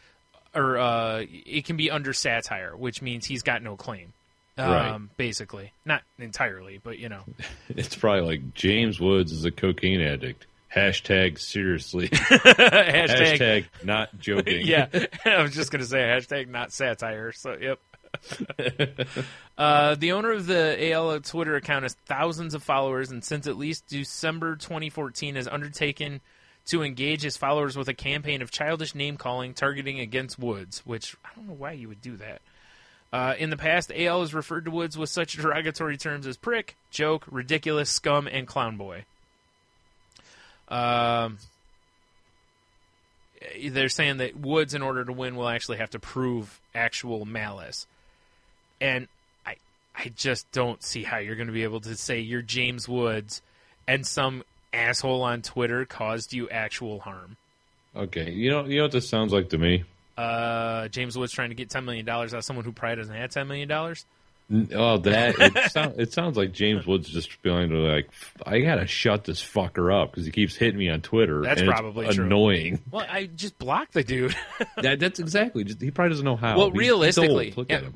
or it can be under satire, which means he's got no claim. Right. Basically. Not entirely, but, you know. It's probably like James Woods is a cocaine addict. Hashtag seriously. Hashtag not joking. Yeah, I was just going to say hashtag not satire. So, yep. The owner of the AL Twitter account has thousands of followers, and since at least December 2014 has undertaken to engage his followers with a campaign of childish name-calling targeting against Woods, which I don't know why you would do that. In the past, AL has referred to Woods with such derogatory terms as prick, joke, ridiculous, scum, and clown boy. They're saying that Woods, in order to win, will actually have to prove actual malice. And I just don't see how you're going to be able to say you're James Woods and some asshole on Twitter caused you actual harm. Okay, you know what this sounds like to me? James Woods trying to get $10 million out of someone who probably doesn't have $10 million? Oh, it sounds like James Woods just feeling like, I gotta shut this fucker up because he keeps hitting me on Twitter. That's and probably it's true. Annoying. Well, I just blocked the dude. That's exactly. He probably doesn't know how. Well, He's realistically, old. Look at him.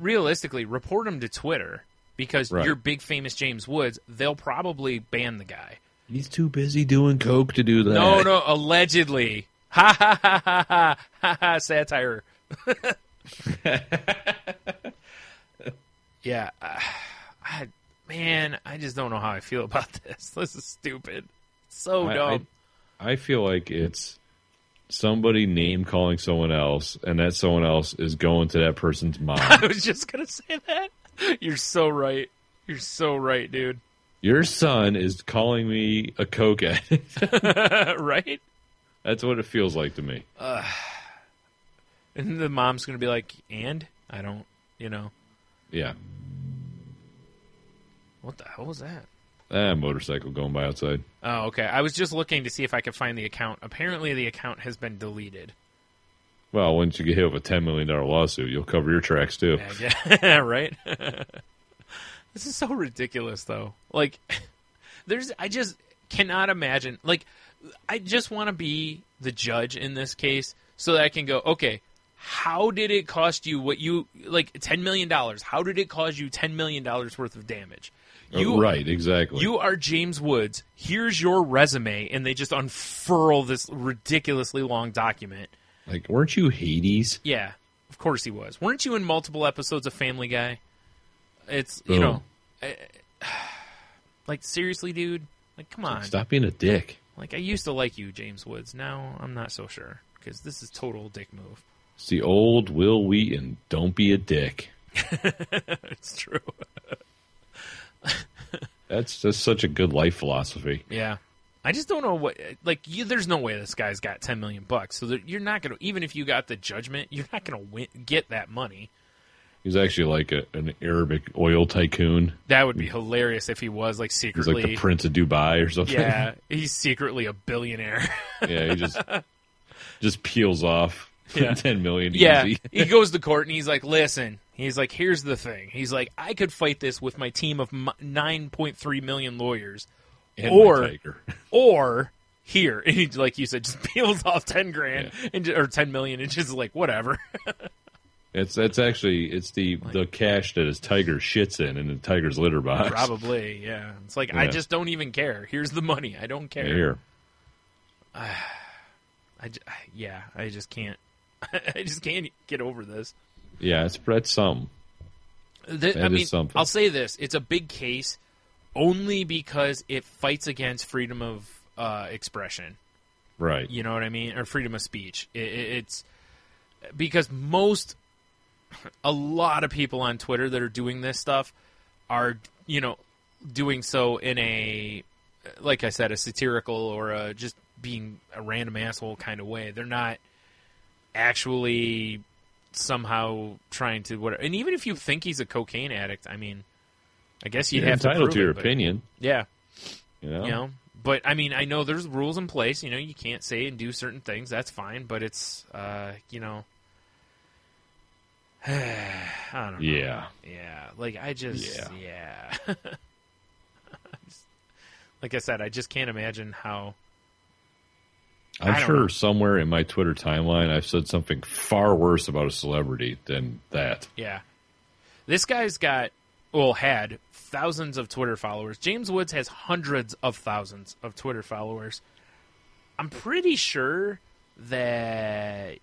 report him to Twitter because Right. you're big famous James Woods. They'll probably ban the guy. He's too busy doing coke to do that. No, allegedly. Ha ha ha ha ha ha ha. Satire. Yeah, I just don't know how I feel about this. This is stupid. So dumb. I feel like it's somebody name calling someone else, and that someone else is going to that person's mom. I was just gonna say that. You're so right. You're so right, dude. Your son is calling me a coke addict. Right? That's what it feels like to me. And the mom's gonna be like, and? I don't, Yeah. What the hell was that? Motorcycle going by outside. Oh, okay. I was just looking to see if I could find the account. Apparently the account has been deleted. Well, once you get hit with a $10 million lawsuit, you'll cover your tracks too. Yeah, right? This is so ridiculous, though. Like, I just cannot imagine. Like, I just want to be the judge in this case so that I can go, okay, how did it cost you $10 million? How did it cause you $10 million worth of damage? Right, exactly. You are James Woods. Here's your resume, and they just unfurl this ridiculously long document. Like, weren't you Hades? Yeah, of course he was. Weren't you in multiple episodes of Family Guy? It's, like, seriously, dude? Like, come on. Stop being a dick. Like, I used to like you, James Woods. Now I'm not so sure, because this is total dick move. It's the old Will Wheaton, don't be a dick. It's true. That's just such a good life philosophy. Yeah. I just don't know what, there's no way this guy's got $10 million. So you're not going to, even if you got the judgment, you're not going to get that money. He's actually like an Arabic oil tycoon. That would be hilarious if he was secretly. He's like the Prince of Dubai or something. Yeah, he's secretly a billionaire. Yeah, he just peels off $10 million yeah, easy. He goes to court and he's like, listen, he's like, here's the thing. He's like, I could fight this with my team of 9.3 million lawyers. And my tiger. Or here, and he, like you said, just peels off 10 grand or 10 million and just whatever. It's the cash that his tiger shits in the tiger's litter box. Probably, yeah. It's like, I just don't even care. Here's the money. I don't care. Here. I just can't. I just can't get over this. Yeah, that's something. That is something. I'll say this: it's a big case, only because it fights against freedom of expression. Right. You know what I mean, or freedom of speech. It's because a lot of people on Twitter that are doing this stuff are, doing so in a, like I said, a satirical or just being a random asshole kind of way. They're not actually somehow trying to whatever. And even if you think he's a cocaine addict, I mean, I guess you'd You're have to entitled prove to your it, but- opinion. Yeah, You know? you know. But I mean, I know there's rules in place. You know, you can't say and do certain things. That's fine. But it's, you know, I don't know. Yeah. Yeah. Like I just, Yeah. like I said, I just can't imagine how. I'm I don't sure know. somewhere in my Twitter timeline I've said something far worse about a celebrity than that. Yeah. This guy's had thousands of Twitter followers. James Woods has hundreds of thousands of Twitter followers. I'm pretty sure that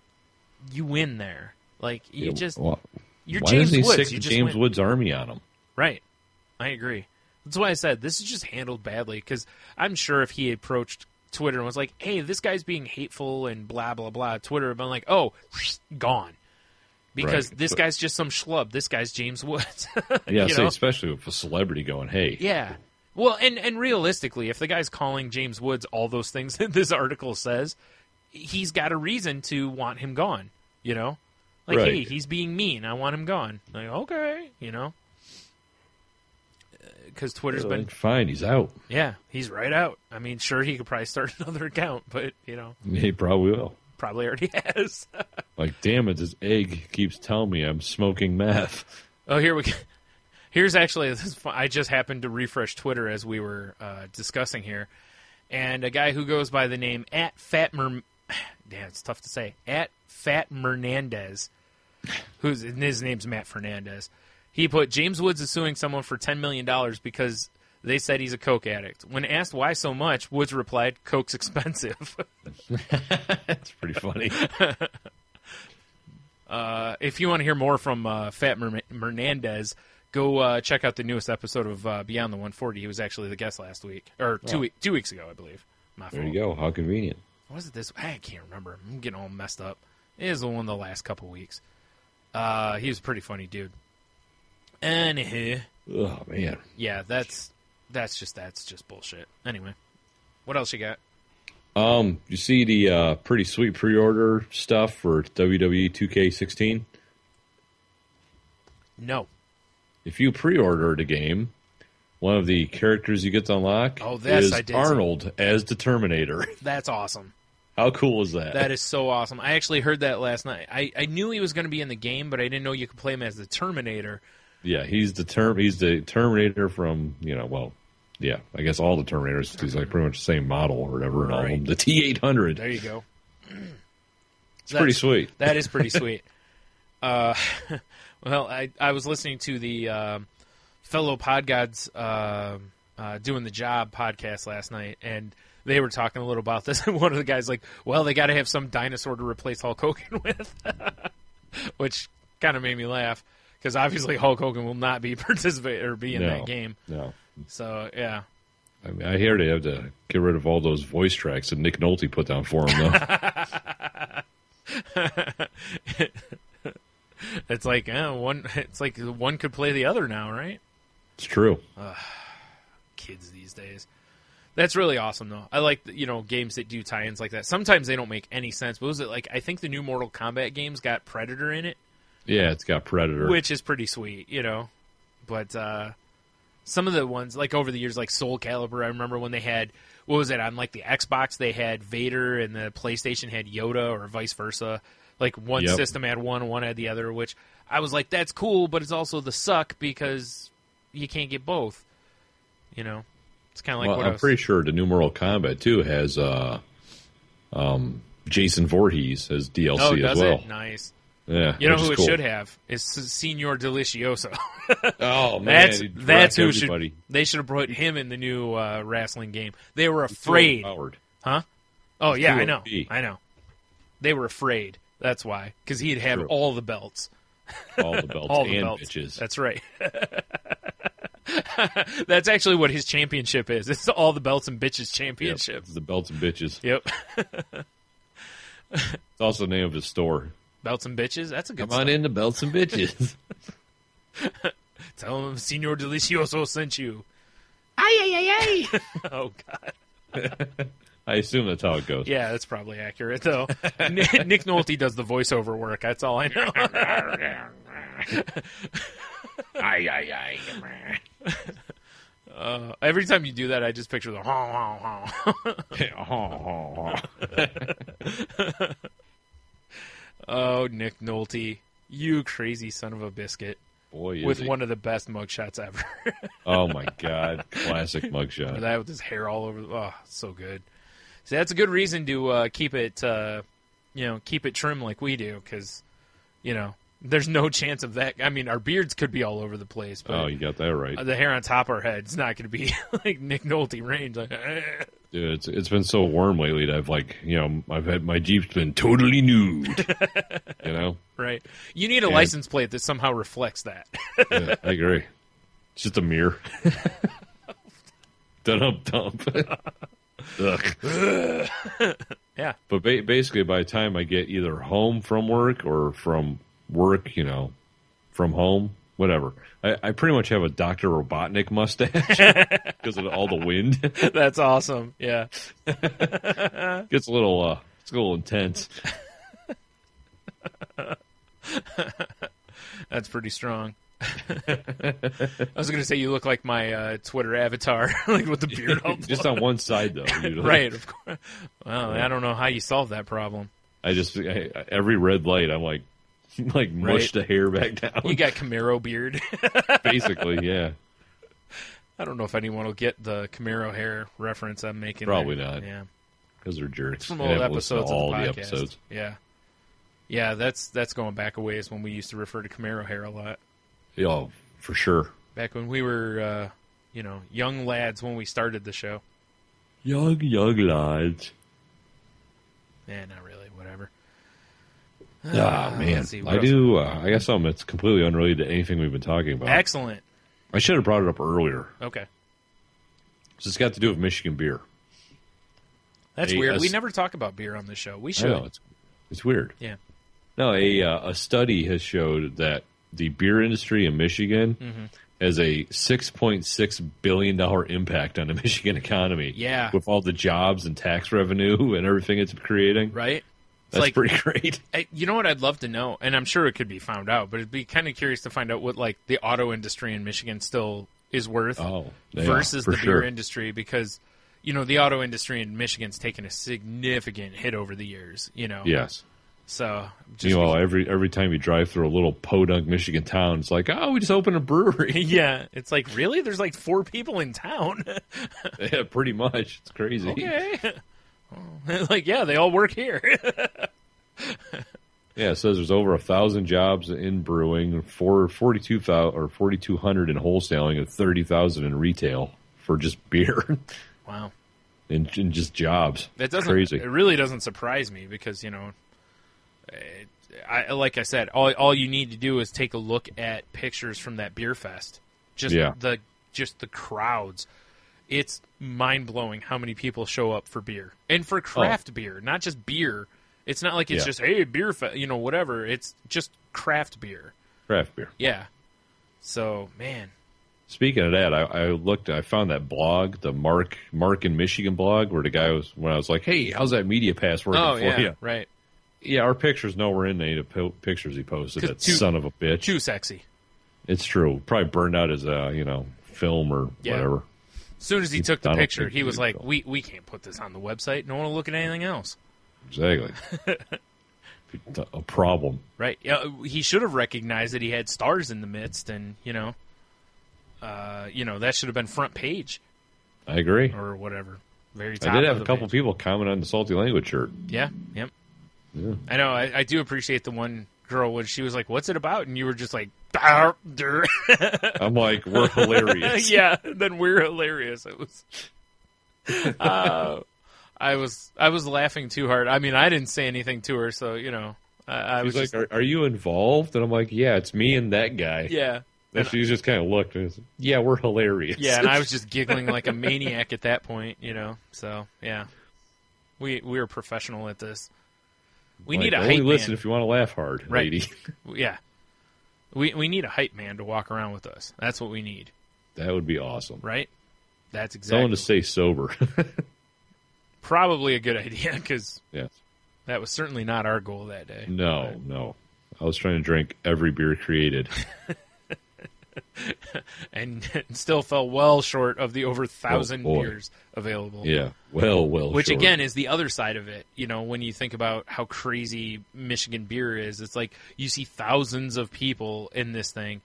you win there. Like, you you're why James doesn't he Woods. stick You the just James win. Woods army on him? Right. I agree. That's why I said this is just handled badly, because I'm sure if he approached Twitter and was like, hey, this guy's being hateful and blah, blah, blah, Twitter would have been like, oh, gone. Because Right. this guy's just some schlub. This guy's James Woods. Yeah, You say, know? especially with a celebrity going, hey. Yeah. Well, and realistically, if the guy's calling James Woods all those things that this article says, he's got a reason to want him gone, you know? Like, Right. hey, he's being mean. I want him gone. Like, okay, you know? Because Twitter's been... Fine, he's out. Yeah, he's right out. I mean, sure, he could probably start another account, but, you know, He probably will. probably already has. Like, damn it, this egg keeps telling me I'm smoking meth. Oh, here we go. Here's actually, I just happened to refresh Twitter as we were discussing here, and a guy who goes by the name damn, it's tough to say, @FatMernandez, his name's Matt Fernandez. He put, James Woods is suing someone for $10 million because they said he's a coke addict. When asked why so much, Woods replied, coke's expensive. That's pretty funny. If you want to hear more from Fat Mernandez, go check out the newest episode of Beyond the 140. He was actually the guest last week, or 2 weeks ago, I believe. My There fault. you go. How convenient. Was it this? I can't remember. I'm getting all messed up. It is the one of the last couple weeks. He was a pretty funny dude. Anywho, Oh, man. yeah, that's just bullshit. Anyway, what else you got? You see the pretty sweet pre-order stuff for WWE 2K16? No. If you pre-order the game, one of the characters you get to unlock is I did see. Arnold as the Terminator. That's awesome. How cool is that? That is so awesome. I actually heard that last night. I knew he was going to be in the game, but I didn't know you could play him as the Terminator. Yeah, he's the Terminator from, yeah, I guess all the Terminators, because like pretty much the same model or whatever, and all of them. The T-800. There you go. It's pretty sweet. That is pretty sweet. Well, I was listening to the fellow Podgods Doing the Job podcast last night, and they were talking a little about this, and one of the guys like, well, they got to have some dinosaur to replace Hulk Hogan with, which kind of made me laugh, because obviously Hulk Hogan will not be participate or be in that game. No. So, yeah. I mean, I hear they have to get rid of all those voice tracks that Nick Nolte put down for him, though. It's like one could play the other now, right? It's true. Kids these days. That's really awesome, though. I like games that do tie-ins like that. Sometimes they don't make any sense. But was it like, I think the new Mortal Kombat games got Predator in it, Yeah, it's got Predator. which is pretty sweet, But some of the ones, like over the years, like Soul Calibur, I remember when they had, what was it, on like the Xbox, they had Vader and the PlayStation had Yoda, or vice versa. Like one Yep. system had one had the other, which I was like, that's cool, but it's also the suck because you can't get both. It's kind of like well, what I'm pretty sure the new Mortal Kombat, too, has Jason Voorhees as DLC does as well. it? Nice. Yeah, You know which who is it cool. should have is Senor Delicioso. Oh, man. That's who everybody. they should have put him in the new wrestling game. They were afraid. Howard. Huh? Oh, yeah, I know. too OP. I know. They were afraid. That's why. Because he'd have True. all the belts. All the belts All the and belts. bitches. That's right. That's actually what his championship is. It's all the belts and bitches Yep, championship. it's the belts and bitches. Yep. It's also the name of his store. Belts and bitches? That's a good Come on in the belts and bitches. Tell him Senor Delicioso sent you. Ay, ay, ay, ay. Oh, God. I assume that's how it goes. Yeah, that's probably accurate, though. Nick Nolte does the voiceover work. That's all I know. Every time you do that, I just picture the Oh, Nick Nolte, you crazy son of a biscuit. Boy, with one of the best mugshots ever. Oh, my God. Classic mugshot. That with his hair all over. Oh, so good. So that's a good reason to keep it, keep it trim like we do, because, there's no chance of that. I mean, our beards could be all over the place. But you got that right. The hair on top of our head's not going to be like Nick Nolte range. Like, Dude, it's been so warm lately that I've had my Jeep's been totally nude. Right. You need a license plate that somehow reflects that. Yeah, I agree. It's just a mirror. Dump. Ugh. Yeah. But basically, by the time I get either home from work or from work, from home, whatever, I pretty much have a Dr. Robotnik mustache because of all the wind. That's awesome. Yeah. It's a little intense. That's pretty strong. I was going to say you look like my Twitter avatar, like with the beard all just on one side, though. Usually. Right, of course. Well, I don't know how you solve that problem. Every red light, I'm like mush the hair back down. You got Camaro beard. Basically, yeah. I don't know if anyone will get the Camaro hair reference I'm making. Probably there. not. Yeah. Because they're jerks. It's from old episodes of all the podcast. the episodes. Yeah. Yeah, that's going back a ways when we used to refer to Camaro hair a lot. Yeah, for sure. Back when we were, young lads when we started the show. Young lads. Not really. Whatever. Man. I got something that's completely unrelated to anything we've been talking about. Excellent. I should have brought it up earlier. Okay. So it's got to do with Michigan beer. That's weird. We never talk about beer on this show. We should. I know, it's weird. Yeah. No, a study has showed that the beer industry in Michigan has a $6.6 billion impact on the Michigan economy. Yeah. With all the jobs and tax revenue and everything it's creating. Right? That's pretty great. You know what I'd love to know, and I'm sure it could be found out, but it'd be kind of curious to find out what the auto industry in Michigan still is worth versus the beer industry, because the auto industry in Michigan's taken a significant hit over the years. Yes. So every time you drive through a little podunk Michigan town, it's like, oh, we just opened a brewery. Yeah, it's like, really? There's 4 people in town. Yeah, pretty much. It's crazy. Okay. They all work here. Yeah, it says there's over 1,000 jobs in brewing, 4,200 in wholesaling, and 30,000 in retail for just beer. Wow. And just jobs. Crazy. It really doesn't surprise me because, like I said, all you need to do is take a look at pictures from that beer fest. The crowds. It's mind-blowing how many people show up for beer. And for craft beer, not just beer. It's not like it's just, hey, beer fest, whatever. It's just craft beer. Craft beer. Yeah. So, man. Speaking of that, I found that blog, the Mark in Michigan blog, where the guy was, when I was like, hey, how's that media pass working for you? Right. Yeah, our picture's nowhere in any of the pictures he posted. That son of a bitch. Too sexy. It's true. Probably burned out as film or whatever. As soon as he took the picture, he was like, we can't put this on the website. No one will look at anything else. Exactly. A problem. Right. Yeah, he should have recognized that he had stars in the midst, and, that should have been front page. I agree. Or whatever. Very top. I did have a couple people comment on the Salty Language shirt. Yeah. Yep. Yeah. I know. I do appreciate the one girl when she was like, what's it about? And you were just like, I'm like, we're hilarious. Yeah, then we're hilarious. It was I was laughing too hard. I mean, I didn't say anything to her, so I was like, "Are you involved?" And I'm like, "Yeah, it's me and that guy." Yeah. And she just kind of looked and said, "Yeah, we're hilarious." Yeah, and I was just giggling like a maniac at that point, So yeah, we were professional at this. We need a hype man. Only listen if you want to laugh hard, lady. Yeah. We need a hype man to walk around with us. That's what we need. That would be awesome. Right? That's exactly. Someone to stay sober. probably a good idea because Yes. that was certainly not our goal that day. No. I was trying to drink every beer created. And still fell well short of the over 1,000 boy. beers available. Yeah, well, Which, short. again, is the other side of it. When you think about how crazy Michigan beer is, it's like you see thousands of people in this thing,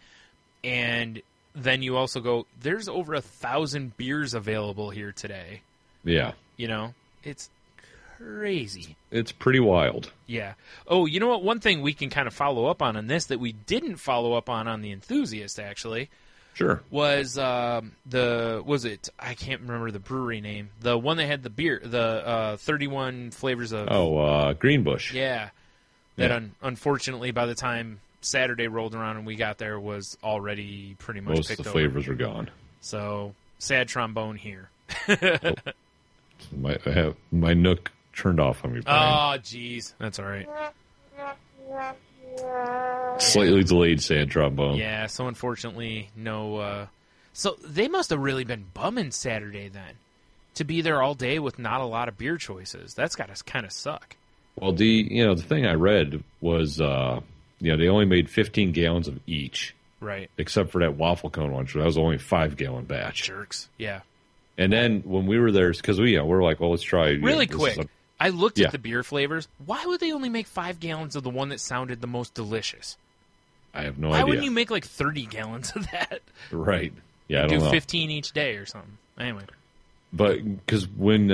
and then you also go, there's over 1,000 beers available here today. Yeah. It's crazy. It's pretty wild. Yeah. Oh, you know what? One thing we can kind of follow up on this that we didn't follow up on the Enthusiast, actually, Sure. was I can't remember the brewery name. The one that had the beer, the 31 flavors of... Greenbush. Yeah. That unfortunately, by the time Saturday rolled around and we got there, was already pretty much Most picked of the over. flavors were gone. So, sad trombone here. I have my Nook turned off on me, Brian. Oh, jeez. That's all right. Slightly delayed sad trombone. Yeah, so unfortunately, no... So they must have really been bumming Saturday then, to be there all day with not a lot of beer choices. That's got to kind of suck. Well, the thing I read was, they only made 15 gallons of each, Right. except for that waffle cone one. So that was only a 5-gallon batch. Jerks. Yeah. And then when we were there, because we're like, well, let's try. Really this quick, is I looked Yeah. at the beer flavors. Why would they only make 5 gallons of the one that sounded the most delicious? I have no Why idea. wouldn't you make like 30 gallons of that? Right. Yeah, I Do don't know. 15 each day or something. Anyway. But because when,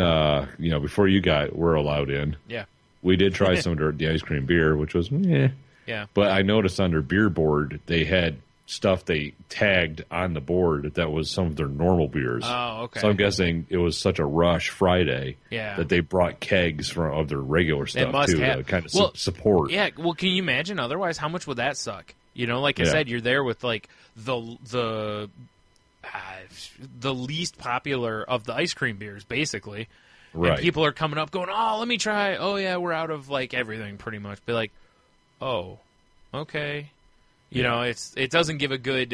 before you were allowed in, Yeah. we did try some of the ice cream beer, which was, Yeah. But I noticed on their beer board, they had stuff they tagged on the board that was some of their normal beers. Oh, okay. So I'm guessing it was such a rush Friday Yeah. that they brought kegs of their regular stuff must too have. to kind of Well, support. Yeah, well, can you imagine? Otherwise, how much would that suck? Like I said, you're there with like the least popular of the ice cream beers, basically. Right. And people are coming up going, oh, let me try. Oh, yeah, we're out of like everything pretty much. Be like, oh, okay. It doesn't give a good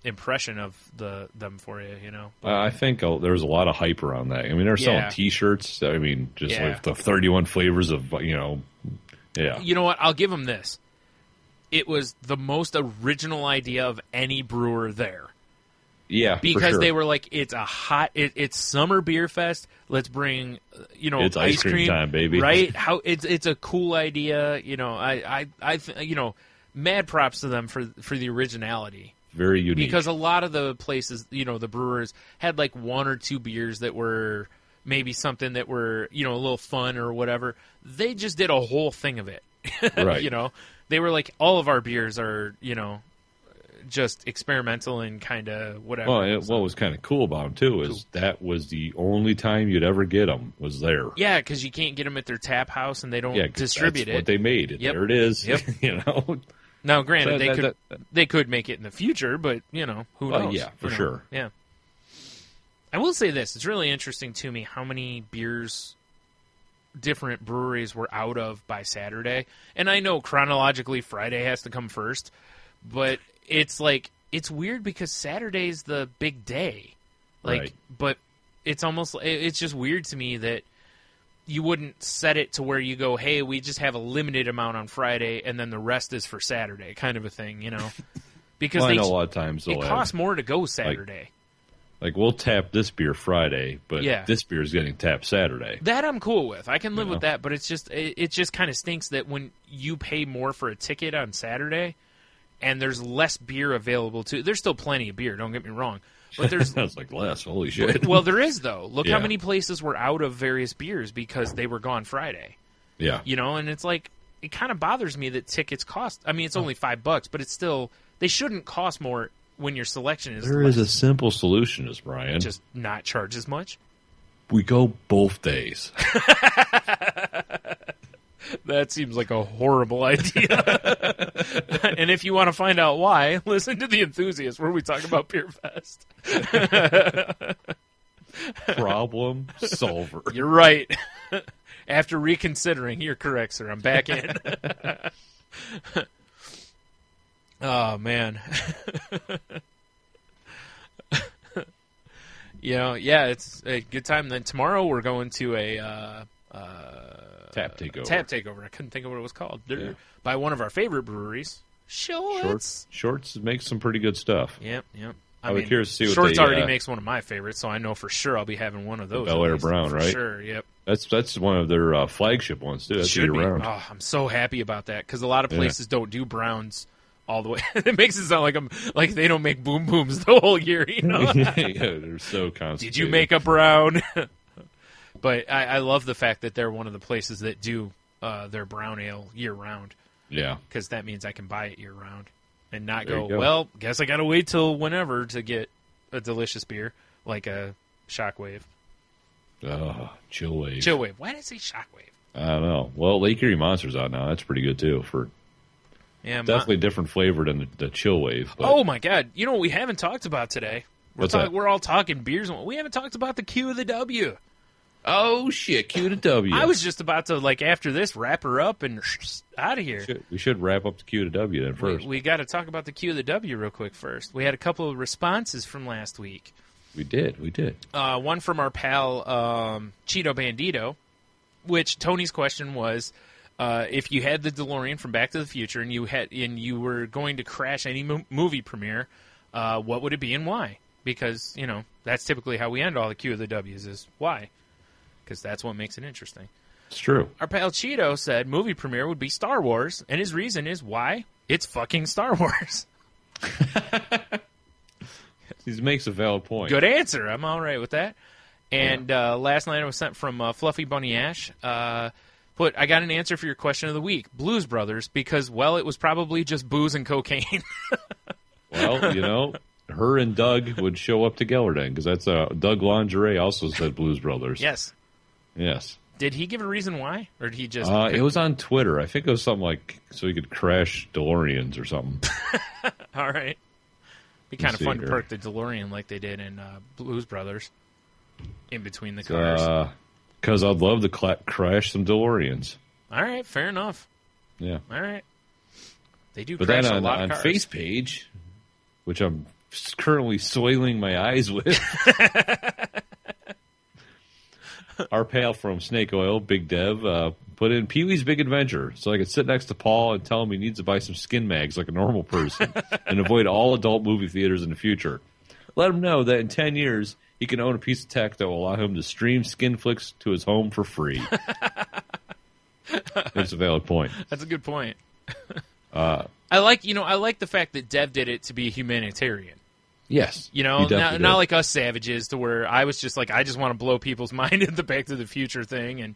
impression of them for you, I think there was a lot of hype around that. I mean, they're selling Yeah. T-shirts. I mean, just Yeah. like the 31 flavors of, yeah. You know what? I'll give them this. It was the most original idea of any brewer there. Yeah, for Because sure. they were like, it's it's summer beer fest. Let's bring, It's ice cream time, baby. Right? It's a cool idea. Mad props to them for the originality. Very unique. Because a lot of the places, the brewers had like one or two beers that were maybe something that were, a little fun or whatever. They just did a whole thing of it. Right. They were like, all of our beers are, just experimental and kind of whatever. Well, what was kind of cool about them, too, is that was the only time you'd ever get them was there. Yeah, because you can't get them at their tap house and they don't 'cause distribute that's it. what they made. Yep. There it is. Yep. Now, granted, they could make it in the future, but, who knows? Yeah, for sure. Yeah. I will say this. It's really interesting to me how many beers different breweries were out of by Saturday. And I know chronologically Friday has to come first, but it's like, it's weird because Saturday's the big day. Right. But it's just weird to me that you wouldn't set it to where you go, hey, we just have a limited amount on Friday and then the rest is for Saturday, kind of a thing, Because I know a lot of times it costs more to go Saturday. Like we'll tap this beer Friday, but this beer is getting tapped Saturday. That I'm cool with. I can live with that, but it's just it just kind of stinks that when you pay more for a ticket on Saturday and there's less beer available too. There's still plenty of beer, don't get me wrong. But there's That's like less. Holy shit. Well, there is though. Look how Yeah. many places were out of various beers because they were gone Friday. Yeah. And it's like it kind of bothers me that tickets cost. I mean, it's only $5, but it's still they shouldn't cost more when your selection is There less. is a simple solution, is Brian. Just not charge as much. We go both days. That seems like a horrible idea. And if you want to find out why, listen to The Enthusiast, where we talk about Beer Fest. Problem solver. You're right. After reconsidering, you're correct, sir. I'm back in. Oh, man. It's a good time. Then tomorrow we're going to a Tap takeover. Tap takeover. I couldn't think of what it was called. They're by one of our favorite breweries. Shorts makes some pretty good stuff. Yep. I was curious to see what Shorts they, already makes one of my favorites, so I know for sure I'll be having one of those. Bel Air Brown, for right? Sure, yep. That's one of their flagship ones too. That's Should be. around. Oh, I'm so happy about that because a lot of places don't do browns all the way. It makes it sound like they don't make boom booms the whole year. Yeah, they're so constipated. Did you make a brown? But I love the fact that they're one of the places that do their brown ale year round. Yeah, because that means I can buy it year round and not there go. Well, guess I got to wait till whenever to get a delicious beer like a Shockwave. Chillwave. Chillwave. Why did I say Shockwave? I don't know. Well, Lake Erie Monster's out now. That's pretty good too. Definitely different flavor than the Chillwave. But... Oh my God! You know what we haven't talked about today? What's that? We're all talking beers. We haven't talked about the Q of the W. Oh shit! Q to W. I was just about to after this wrap her up and out of here. We should wrap up the Q to W then first. We got to talk about the Q of the W real quick first. We had a couple of responses from last week. We did. One from our pal Cheeto Bandito, which Tony's question was, if you had the DeLorean from Back to the Future and you were going to crash any movie premiere, what would it be and why? Because that's typically how we end all the Q of the W's is why, because that's what makes it interesting. It's true. Our pal Cheeto said movie premiere would be Star Wars, and his reason is why it's fucking Star Wars. He makes a valid point. Good answer. I'm all right with that. And last night I was sent from Fluffy Bunny Ash. I got an answer for your question of the week. Blues Brothers, because, it was probably just booze and cocaine. Well, her and Doug would show up together then, because that's Doug Lingerie also said Blues Brothers. Yes. Did he give a reason why? Or did he just... it was on Twitter. I think it was something like so he could crash DeLoreans or something. All right. Be kind of fun to perk the DeLorean like they did in Blues Brothers in between the cars. Because I'd love to crash some DeLoreans. All right, fair enough. Yeah. All right. They do but crash then a lot of on cars. Face Page, which I'm currently soiling my eyes with, our pal from Snake Oil, Big Dev, put in Pee-wee's Big Adventure so I could sit next to Paul and tell him he needs to buy some skin mags like a normal person and avoid all adult movie theaters in the future. Let him know that in 10 years, he can own a piece of tech that will allow him to stream skin flicks to his home for free. That's a valid point. That's a good point. I like the fact that Dev did it to be humanitarian. Yes. Not like us savages to where I was just like, I just want to blow people's mind at the Back to the Future thing. And,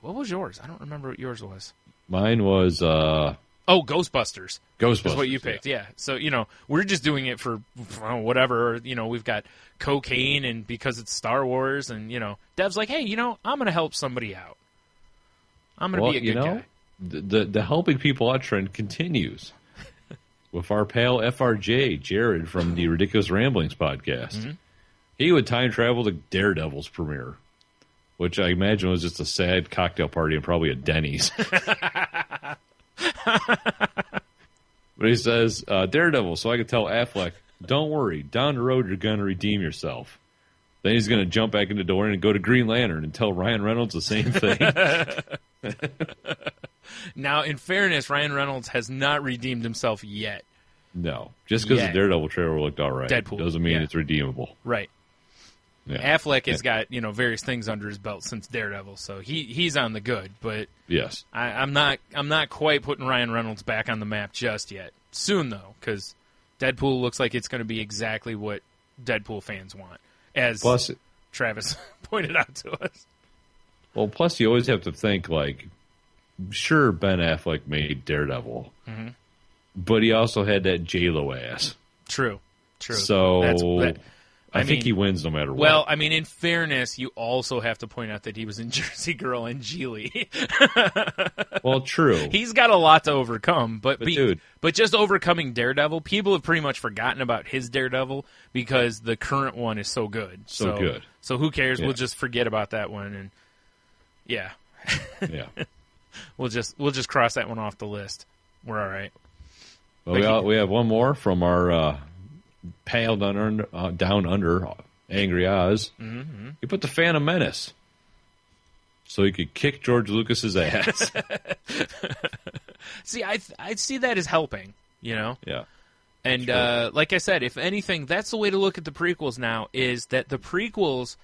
what was yours? I don't remember what yours was. Mine was, Ghostbusters. Ghostbusters. Is what you picked, yeah. So, we're just doing it for whatever. We've got cocaine and because it's Star Wars and, Dev's like, hey, I'm going to help somebody out. I'm going to be a good guy. The helping people out trend continues with our pal FRJ, Jared, from the Ridiculous Ramblings podcast. Mm-hmm. He would time travel to Daredevil's premiere, which I imagine was just a sad cocktail party and probably a Denny's. But he says, Daredevil, so I could tell Affleck, don't worry, down the road you're going to redeem yourself. Then he's going to jump back in the door and go to Green Lantern and tell Ryan Reynolds the same thing. Now, in fairness, Ryan Reynolds has not redeemed himself yet. No. Just because the Daredevil trailer looked all right. Deadpool. Doesn't mean it's redeemable. Right. Yeah. Affleck has got, various things under his belt since Daredevil, so he's on the good, but yes. I'm not quite putting Ryan Reynolds back on the map just yet. Soon, though, because Deadpool looks like it's going to be exactly what Deadpool fans want, as Travis pointed out to us. Well, plus you always have to think, sure, Ben Affleck made Daredevil, but he also had that J-Lo ass. True. So I think he wins no matter what. Well, in fairness, you also have to point out that he was in Jersey Girl and Geely. Well, true. He's got a lot to overcome, but dude, just overcoming Daredevil, people have pretty much forgotten about his Daredevil because the current one is so good. So good. So who cares? Yeah. We'll just forget about that one, and yeah. We'll just cross that one off the list. We're all right. Well, we have one more from our pal down under, Angry Oz. Mm-hmm. He put the Phantom Menace so he could kick George Lucas's ass. See, I see that as helping, you know? Yeah. And sure. like I said, if anything, that's the way to look at the prequels now, is that the prequels,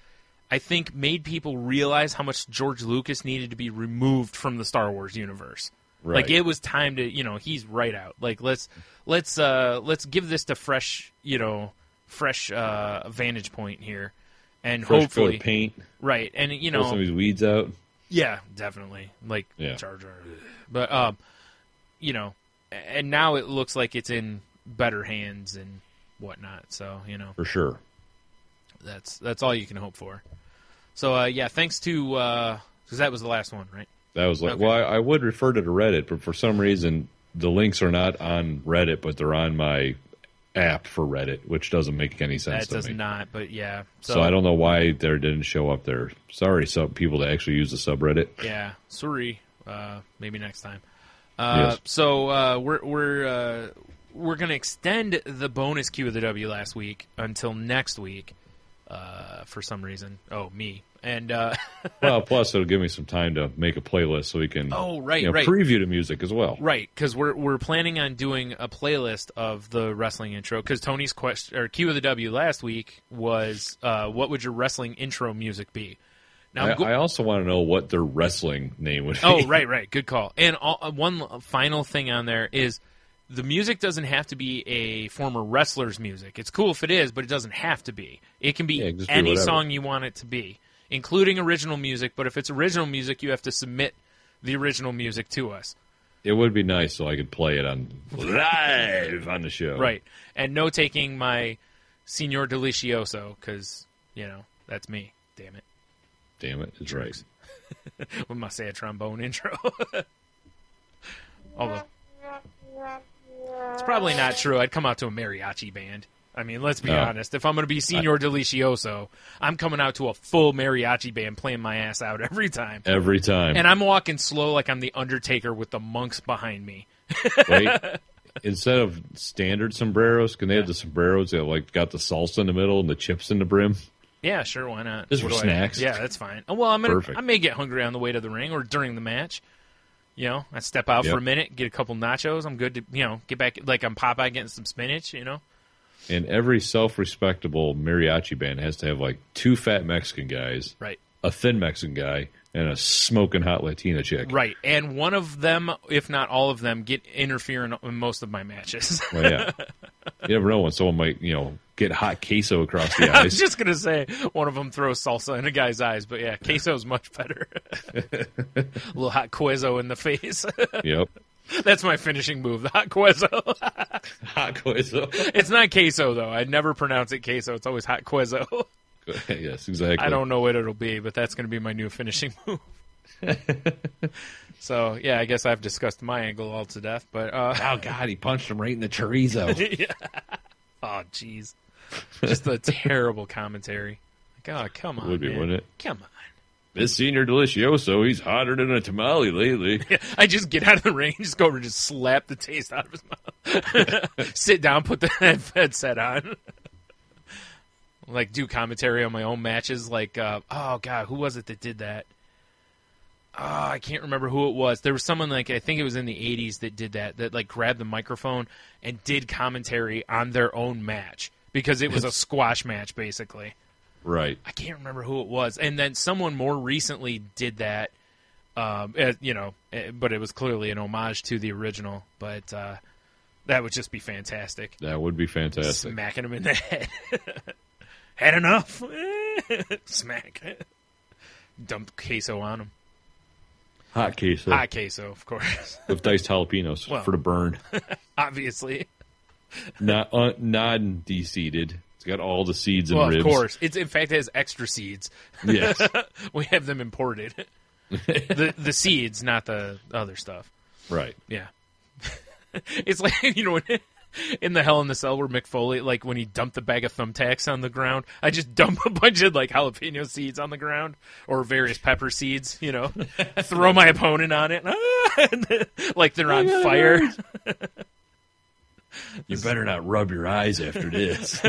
I think, made people realize how much George Lucas needed to be removed from the Star Wars universe. Right. Like, it was time to, he's right out. Like, let's give this to fresh vantage point here. And fresh hopefully coat of paint. Right. And, pull some of these weeds out. Yeah, definitely. Like, yeah. Jar Jar. But, and now it looks like it's in better hands and whatnot. So, For sure. That's all you can hope for. So, thanks to, because that was the last one, right? That was like, okay. Well, I would refer to Reddit, but for some reason, the links are not on Reddit, but they're on my app for Reddit, which doesn't make any sense to me. That does not, but yeah. So I don't know why there didn't show up there. Sorry, people that actually use the subreddit. Yeah, sorry. Maybe next time. Yes. So we're gonna extend the bonus Q of the W last week until next week. For some reason. Oh, me. And well, plus it'll give me some time to make a playlist so we can right. preview the music as well. Right, because we're planning on doing a playlist of the wrestling intro. Because Tony's question or Q of the W last week was, what would your wrestling intro music be? Now I also want to know what their wrestling name would be. Oh, right. Good call. And one final thing on there is the music doesn't have to be a former wrestler's music. It's cool if it is, but it doesn't have to be. It can be any song you want it to be, including original music. But if it's original music, you have to submit the original music to us. It would be nice so I could play it on live on the show. Right. And no taking my Signor Delicioso, because, that's me. Damn it. Damn it. It's right. With my sad trombone intro. Although, it's probably not true. I'd come out to a mariachi band. I mean, let's be honest. If I'm going to be Signor Delicioso, I'm coming out to a full mariachi band playing my ass out every time. Every time. And I'm walking slow like I'm the Undertaker with the monks behind me. Wait, instead of standard sombreros, can they have the sombreros that got the salsa in the middle and the chips in the brim? Yeah, sure, why not? Just for snacks. Yeah, that's fine. Well, I may get hungry on the way to the ring or during the match. I step out for a minute, get a couple nachos. I'm good to, get back, like I'm Popeye getting some spinach, And every self-respectable mariachi band has to have, 2 fat Mexican guys, right, a thin Mexican guy, and a smoking hot Latina chick. Right, and one of them, if not all of them, interfere in most of my matches. Well, yeah. You never know when someone might, get hot queso across the eyes. I was just going to say one of them throws salsa in a guy's eyes, but yeah, queso's much better. A little hot queso in the face. Yep. That's my finishing move, the hot queso. Hot queso. It's not queso, though. I never pronounce it queso. It's always hot queso. Yes, exactly. I don't know what it'll be, but that's going to be my new finishing move. So, yeah, I guess I've discussed my angle all to death. But oh, God, he punched him right in the chorizo. Yeah. Oh, jeez. Just a terrible commentary. Oh, come on, Would be, man. wouldn't it? Come on. This Senior Delicioso, he's hotter than a tamale lately. Yeah, I just get out of the ring, just go over and just slap the taste out of his mouth. Sit down, put the headset on. Do commentary on my own matches. Oh, God, who was it that did that? Oh, I can't remember who it was. There was someone, I think it was in the 80s that did that grabbed the microphone and did commentary on their own match because it was a squash match, basically. Right. I can't remember who it was. And then someone more recently did that, but it was clearly an homage to the original. But that would just be fantastic. That would be fantastic. Smacking him in the head. Had enough? Smack. Dump queso on him. Hot queso. Hot queso, of course. With diced jalapenos for the burn. Obviously. Non-de-seeded. It's got all the seeds and ribs. Of course. In fact, it has extra seeds. Yes. We have them imported. The seeds, not the other stuff. Right. Yeah. It's like, in the Hell in the Cell where Mick Foley, when he dumped the bag of thumbtacks on the ground, I just dump a bunch of, jalapeno seeds on the ground or various pepper seeds, throw my opponent on it, like they're on fire. You better not rub your eyes after this.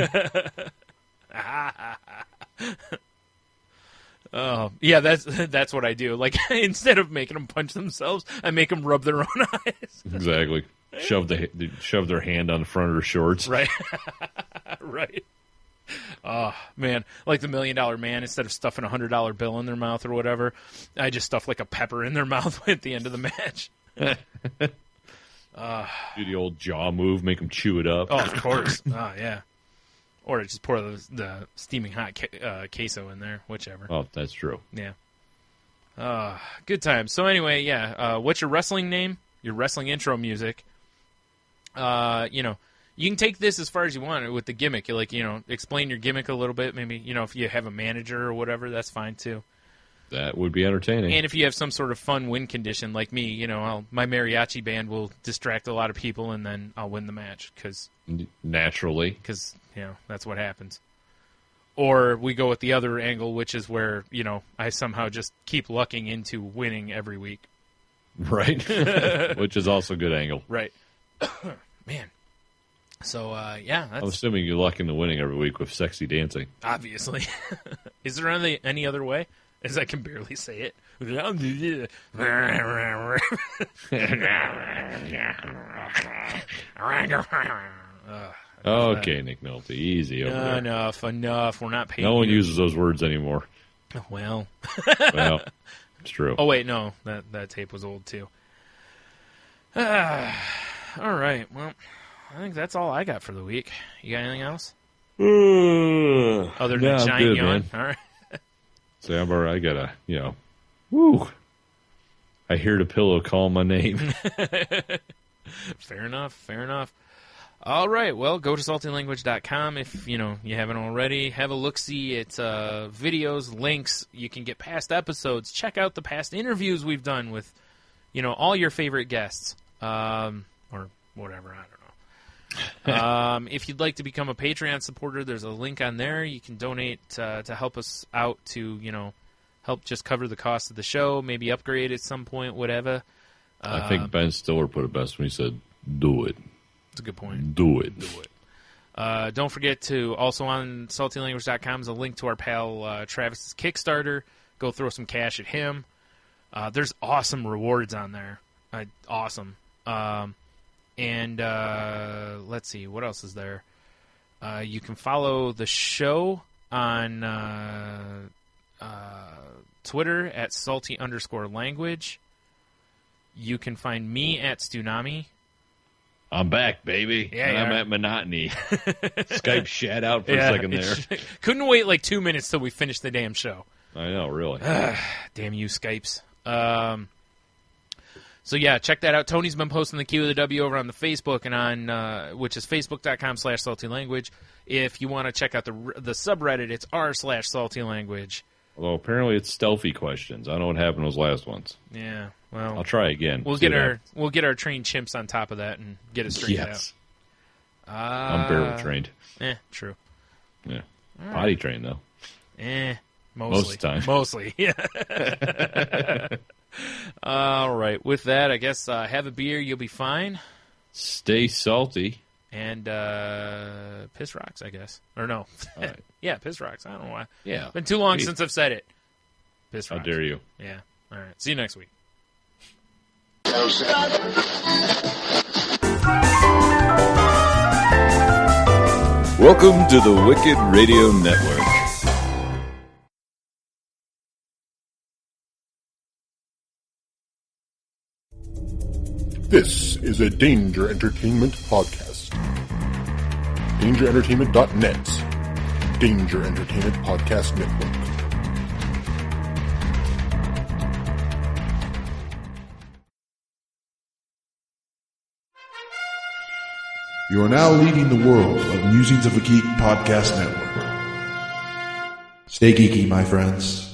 Oh, yeah, that's what I do. Like, instead of making them punch themselves, I make them rub their own eyes. Exactly. Shove their hand on the front of their shorts. Right. Right. Oh, man. Like the $1 Million Man, instead of stuffing a $100 bill in their mouth or whatever, I just stuff like a pepper in their mouth at the end of the match. Do the old jaw move, make them chew it up. Oh, of course. Oh, yeah. Or just pour the steaming hot queso in there, whichever. Oh, that's true. Yeah. Good time. So anyway, yeah. What's your wrestling name? Your wrestling intro music. You can take this as far as you want with the gimmick. You explain your gimmick a little bit. Maybe, if you have a manager or whatever, that's fine too. That would be entertaining. And if you have some sort of fun win condition like me, my mariachi band will distract a lot of people and then I'll win the match naturally. Because, that's what happens. Or we go with the other angle, which is where, I somehow just keep lucking into winning every week. Right. Which is also a good angle. Right. Man. So, I'm assuming you luck into winning every week with sexy dancing. Obviously. Is there any other way? As I can barely say it. Okay, Nick Nolte, easy over there. Enough. We're not paying. No one uses those words anymore. Well, it's true. Oh wait, no, that tape was old too. All right, well, I think that's all I got for the week. You got anything else? Other than a giant yawn? Man. All right. Sam, I gotta, woo. I hear the pillow call my name. Fair enough. All right, well, go to saltylanguage.com if, you haven't already. Have a look-see at videos, links. You can get past episodes. Check out the past interviews we've done with, all your favorite guests. Or whatever, I don't know. If you'd like to become a Patreon supporter, there's a link on there. You can donate to help us out to, help just cover the cost of the show, maybe upgrade at some point, whatever. I think Ben Stiller put it best when he said, do it. That's a good point. Do it. Don't forget to, also on saltylanguage.com is a link to our pal Travis's Kickstarter. Go throw some cash at him. There's awesome rewards on there. Awesome. And let's see, what else is there? You can follow the show on Twitter at salty_language. You can find me at Stunami. I'm back, baby. Yeah, and I'm at Monotony. Skype shat out for a second there. Couldn't wait like 2 minutes till we finished the damn show. I know, really. Damn you, Skypes. So, yeah, check that out. Tony's been posting the Q of the W over on the Facebook, and on which is facebook.com/saltylanguage. If you want to check out the subreddit, it's r/saltylanguage. Although apparently it's stealthy questions. I don't know what happened to those last ones. Yeah, well, I'll try again. We'll get our trained chimps on top of that and get it straightened out. I'm barely trained. True. Yeah, potty trained though. Mostly. Most of the time. Mostly, yeah. All right. With that, I guess have a beer. You'll be fine. Stay salty. And piss rocks, I guess. Or no. All right. Yeah, piss rocks. I don't know why. Yeah. Been too long since I've said it. Piss rocks. How dare you? Yeah. All right. See you next week. Welcome to the Wicked Radio Network. This is a Danger Entertainment podcast. DangerEntertainment.net. Danger Entertainment Podcast Network. You are now leaving the world of Musings of a Geek Podcast Network. Stay geeky, my friends.